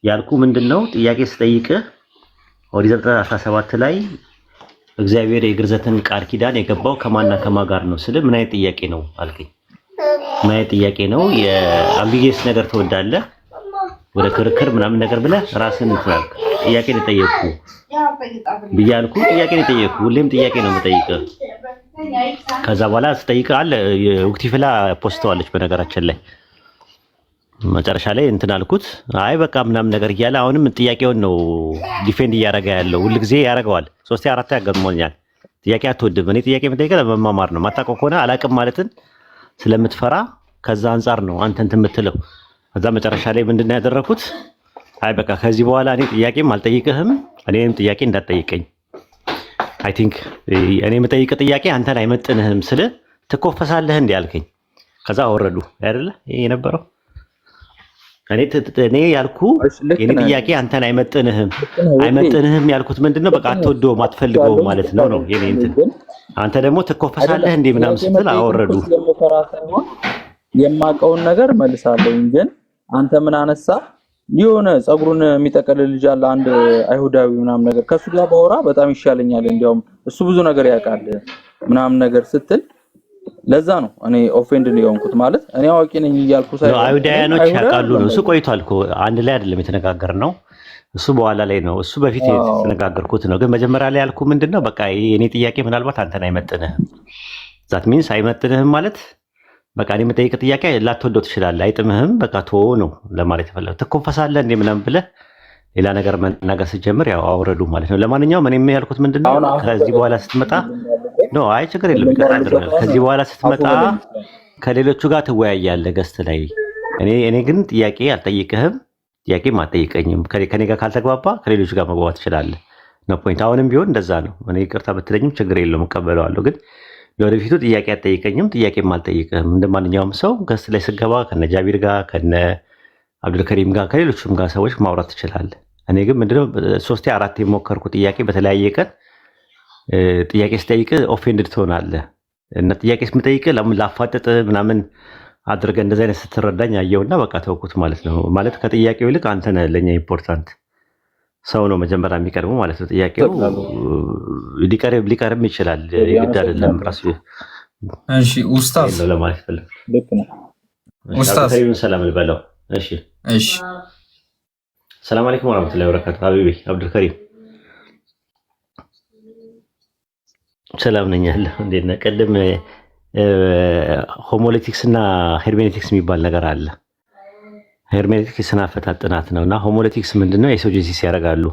ያልኩ ምንድነው ጥያቄ ስጠይቅህ ኦሪት ዘፍጥረት 17 ላይ እግዚአብሔር የግርዘትን ቃል ኪዳን የገባው ከማንና ከማን ጋር ነው ስለ ምን አይነት ጥያቄ ነው አልከኝ። ምን አይነት ጥያቄ ነው? የአምቢጌስ ነገር ትወዳለህ ወደ ክርክር ምናምን ነገር ብለህ ራስን ትላልክ። ጥያቄ ልጠየቅኩ ብያልኩ ጥያቄ ልጠየቅኩ። ሁሌም ጥያቄ ነው የምጠይቅህ። ከዛ በኋላ ስጠይቅህ አለ ወቅቲፍላ ፖስተዋለች በነገራችን ላይ መጨረሻ ላይ እንትን አልኩት። አይ በቃ ምናምን ነገር እያለ አሁንም ጥያቄውን ነው ዲፌንድ እያደረገ ያለው። ሁሉ ጊዜ ያደርገዋል። 3-4 ያገርሞኛል። ጥያቄ አትወድም። እኔ ጥያቄ የምጠይቀህ ለመማማር ነው። ማታውቀው ከሆነ አላውቅም ማለትን ስለምትፈራ ከዛ አንጻር ነው አንተ እንትን የምትለው። ከዛ መጨረሻ ላይ ምንድነው ያደረኩት? አይ በቃ ከዚህ በኋላ እኔ ጥያቄም አልጠይቅህም፣ እኔም ጥያቄ እንዳትጠይቀኝ። አይ ቲንክ እኔ የምጠይቅ ጥያቄ አንተን አይመጥንህም ስለ ትኮፈሳለህ እንዴ አልከኝ። ከዛ አወረዱ አይደለ ይሄ የነበረው እኔ ያልኩ የኔ ጥያቄ አንተን አይመጥንህም ያልኩት ምንድነው? በቃ አትወደውም አትፈልገውም ማለት ነው ነው የኔ እንትን። አንተ ደግሞ ትኮፈሳለህ እንዴ ምናምን ስትል አወረዱ። የማውቀውን ነገር መልሳለሁ። ግን አንተ ምን አነሳ? የሆነ ጸጉሩን የሚጠቀልል ልጅ አለ አንድ አይሁዳዊ ምናምን ነገር ከሱ ጋር ባወራ በጣም ይሻለኛል፣ እንዲያውም እሱ ብዙ ነገር ያውቃል ምናምን ነገር ስትል ለዛ ነው እኔ ኦፌንድ ነው የሆንኩት። ማለት እኔ አዋቂ ነኝ እያልኩ ሳይሆን አይሁዳውያኖች ያውቃሉ ነው። እሱ ቆይቷል እኮ አንድ ላይ አይደለም የተነጋገርነው። እሱ በኋላ ላይ ነው፣ እሱ በፊት የተነጋገርኩት ነው። ግን መጀመሪያ ላይ ያልኩ ምንድነው በቃ የኔ ጥያቄ ምናልባት አንተን አይመጥንህም። ዛት ሚንስ አይመጥንህም ማለት በቃ እኔ የምጠይቅ ጥያቄ ላትወደው ትችላለህ፣ አይጥምህም፣ በቃ ቶ ነው ለማለት የፈለገው። ትኮፈሳለህ እንዴ ምናምን ብለህ ሌላ ነገር መናገር ስትጀምር ያው አውረዱ ማለት ነው። ለማንኛውም እኔ ያልኩት ምንድነው ከዚህ በኋላ ስትመጣ ነው፣ አይ ችግር የለም ይቀጥላል። ከዚህ በኋላ ስትመጣ ከሌሎቹ ጋር ትወያያለህ ገስት ላይ። እኔ ግን ጥያቄ አልጠይቅህም፣ ጥያቄም አልጠይቀኝም። ከኔ ጋር ካልተግባባ ከሌሎቹ ጋር መግባባት ትችላለህ ነው ፖይንት። አሁንም ቢሆን እንደዛ ነው። እኔ ይቅርታ ብትለኝም ችግር የለውም እቀበለዋለሁ። ግን ለወደፊቱ ጥያቄ አልጠይቀኝም፣ ጥያቄም አልጠይቅህም። እንደማንኛውም ሰው ገስት ላይ ስገባ ከነ ጃቢር ጋር ከነ አብዱልከሪም ጋር ከሌሎችም ጋር ሰዎች ማውራት ትችላለህ። እኔ ግን ምንድነው 3 4 የሞከርኩ ጥያቄ በተለያየ ቀን ጥያቄ ስጠይቅ ኦፌንድድ ትሆናለህ እና ጥያቄ ስምጠይቅ ላፋጠጥ ምናምን አድርገህ እንደዚህ አይነት ስትረዳኝ አየውና በቃ ተውኩት ማለት ነው። ማለት ከጥያቄው ይልቅ አንተ ነህ ለኛ ኢምፖርታንት። ሰው ነው መጀመሪያ የሚቀርበው ማለት ነው። ጥያቄው ሊቀርም ይችላል፣ የግድ አይደለም ራሱ። እሺ ኡስታዝ ነው ለማለት ፈልግ። ልክ ነው ኡስታዝ። ሰላም ልበለው። እሺ እሺ። ሰላም አለይኩም ወራህመቱላሂ ወበረካቱ። ሀቢቢ አብዱልከሪም ሰላም ነኝ ያለሁ። እንዴት ነህ? ቅድም ሆሞሌቲክስ እና ሄርሜኔቲክስ የሚባል ነገር አለ። ሄርሜኔቲክስ የስነ አፈታት ጥናት ነው እና ሆሞሌቲክስ ምንድነው? የሶጂሲስ ያደርጋሉ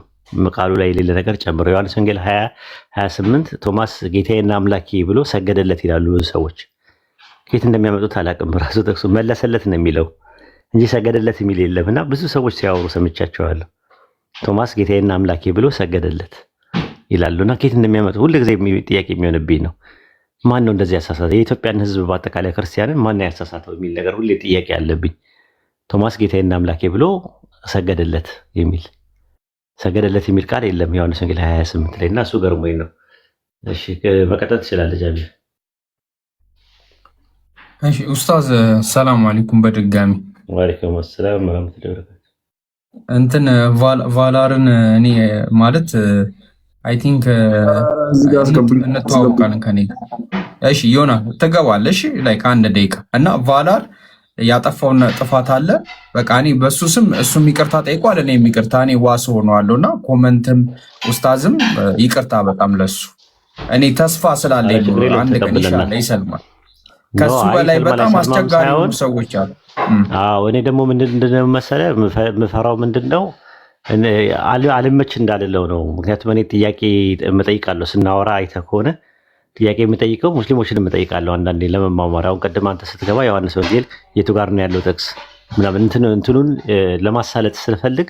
ቃሉ ላይ የሌለ ነገር ጨምሮ። ዮሐንስ ወንጌል 20:28 ቶማስ ጌታዬና አምላኬ ብሎ ሰገደለት ይላሉ ሰዎች። ከየት እንደሚያመጡት አላውቅም። ራሱ ጠቅሶ መለሰለት ነው የሚለው እንጂ ሰገደለት የሚል የለም። እና ብዙ ሰዎች ሲያወሩ ሰምቻቸዋለሁ። ቶማስ ጌታዬና አምላኬ ብሎ ሰገደለት ይላሉ እና ከየት እንደሚያመጡ ሁልጊዜ ጥያቄ የሚሆንብኝ ነው። ማን ነው እንደዚህ ያሳሳተው? የኢትዮጵያን ሕዝብ በአጠቃላይ ክርስቲያንን ማን ያሳሳተው የሚል ነገር ሁሌ ጥያቄ አለብኝ። ቶማስ ጌታዬና አምላኬ ብሎ ሰገደለት የሚል ቃል የለም ዮሐንስ ወንጌል 20:28 ላይ እና እሱ ገርሞኝ ነው። እሺ መቀጠል ትችላለህ ጃቢ። እሺ ኡስታዝ ሰላም አለይኩም በድጋሚ። ወአለይኩም ሰላም ወራህመቱላሂ ወበረካቱ። እንትን ቫላርን እኔ ማለት አይ ቲንክ እንተዋወቃለን ከኔ ጋር። እሺ ዮና ትገባለህ። እሺ ላይክ 1 ደቂቃ እና ቫላር ያጠፋውን ጥፋት አለ። በቃ እኔ በሱ ስም እሱም ይቅርታ ጠይቋል፣ እኔም ይቅርታ እኔ ዋስ ሆነዋለሁና ኮመንትም ኡስታዝም ይቅርታ በጣም ለሱ እኔ ተስፋ ስላለኝ አንድ ቀን ኢንሻአላህ ይሰልማል። ከሱ በላይ በጣም አስቸጋሪ ሰዎች አሉ። አዎ እኔ ደግሞ ምንድነው መሰለህ የምፈራው ምንድነው አልመች እንዳልለው ነው። ምክንያቱም እኔ ጥያቄ እጠይቃለሁ ስናወራ አይተህ ከሆነ ጥያቄ የምጠይቀው ሙስሊሞችን እጠይቃለሁ አንዳንዴ ለመማማር። አሁን ቀደም አንተ ስትገባ ዮሐንስ ወንጌል የቱ ጋር ነው ያለው ጥቅስ ምናምን እንትኑን ለማሳለጥ ስንፈልግ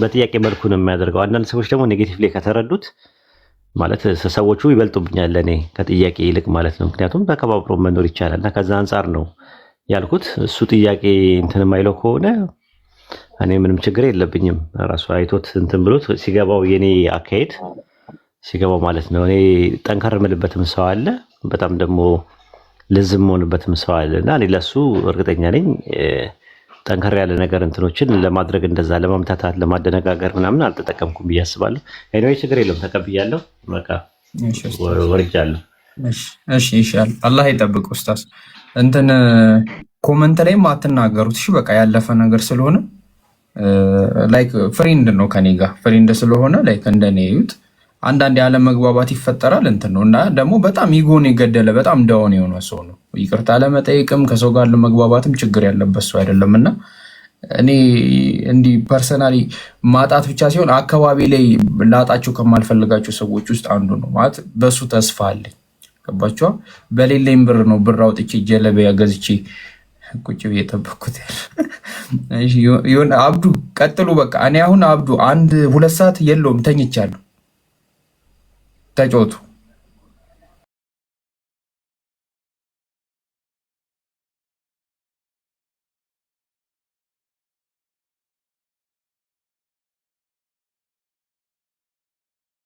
በጥያቄ መልኩ ነው የሚያደርገው። አንዳንድ ሰዎች ደግሞ ኔጌቲቭ ላይ ከተረዱት ማለት ሰዎቹ ይበልጡብኛል ለእኔ ከጥያቄ ይልቅ ማለት ነው። ምክንያቱም ተከባብሮ መኖር ይቻላል እና ከዛ አንጻር ነው ያልኩት። እሱ ጥያቄ እንትን የማይለው ከሆነ እኔ ምንም ችግር የለብኝም። ራሱ አይቶት እንትን ብሎት ሲገባው የኔ አካሄድ ሲገባው ማለት ነው። እኔ ጠንከር የምልበትም ሰው አለ፣ በጣም ደግሞ ልዝም የምሆንበትም ሰው አለ እና እኔ ለሱ እርግጠኛ ነኝ ጠንከር ያለ ነገር እንትኖችን ለማድረግ እንደዛ ለማምታታት ለማደነጋገር ምናምን አልተጠቀምኩም ብዬ አስባለሁ። ኤኒዌይ ችግር የለውም ተቀብያለሁ። በቃ ወርጃለሁ። እሺ ይሻል። አላህ ይጠብቅ ኡስታዝ። እንትን ኮመንት ላይም አትናገሩት እሺ። በቃ ያለፈ ነገር ስለሆነ ላይክ ፍሬንድ ነው ከኔ ጋር ፍሬንድ ስለሆነ ላይክ እንደኔ ይዩት። አንዳንድ ያለ መግባባት ይፈጠራል እንትን ነው እና ደግሞ በጣም ኢጎን የገደለ በጣም ዳውን የሆነ ሰው ነው። ይቅርታ ለመጠየቅም ከሰው ጋር ለመግባባትም ችግር ያለበት ሰው አይደለም እና እኔ እንዲህ ፐርሰናሊ ማጣት ብቻ ሲሆን አካባቢ ላይ ላጣቸው ከማልፈልጋቸው ሰዎች ውስጥ አንዱ ነው ማለት በሱ ተስፋ አለኝ። ገባችኋ? በሌለኝ ብር ነው ብር አውጥቼ ጀለቢያ ገዝቼ ቁጭ ብዬ የጠበኩት ያለ አብዱ ቀጥሉ። በቃ እኔ አሁን አብዱ 1-2 ሰዓት የለውም ተኝቻለሁ። ተጫወቱ።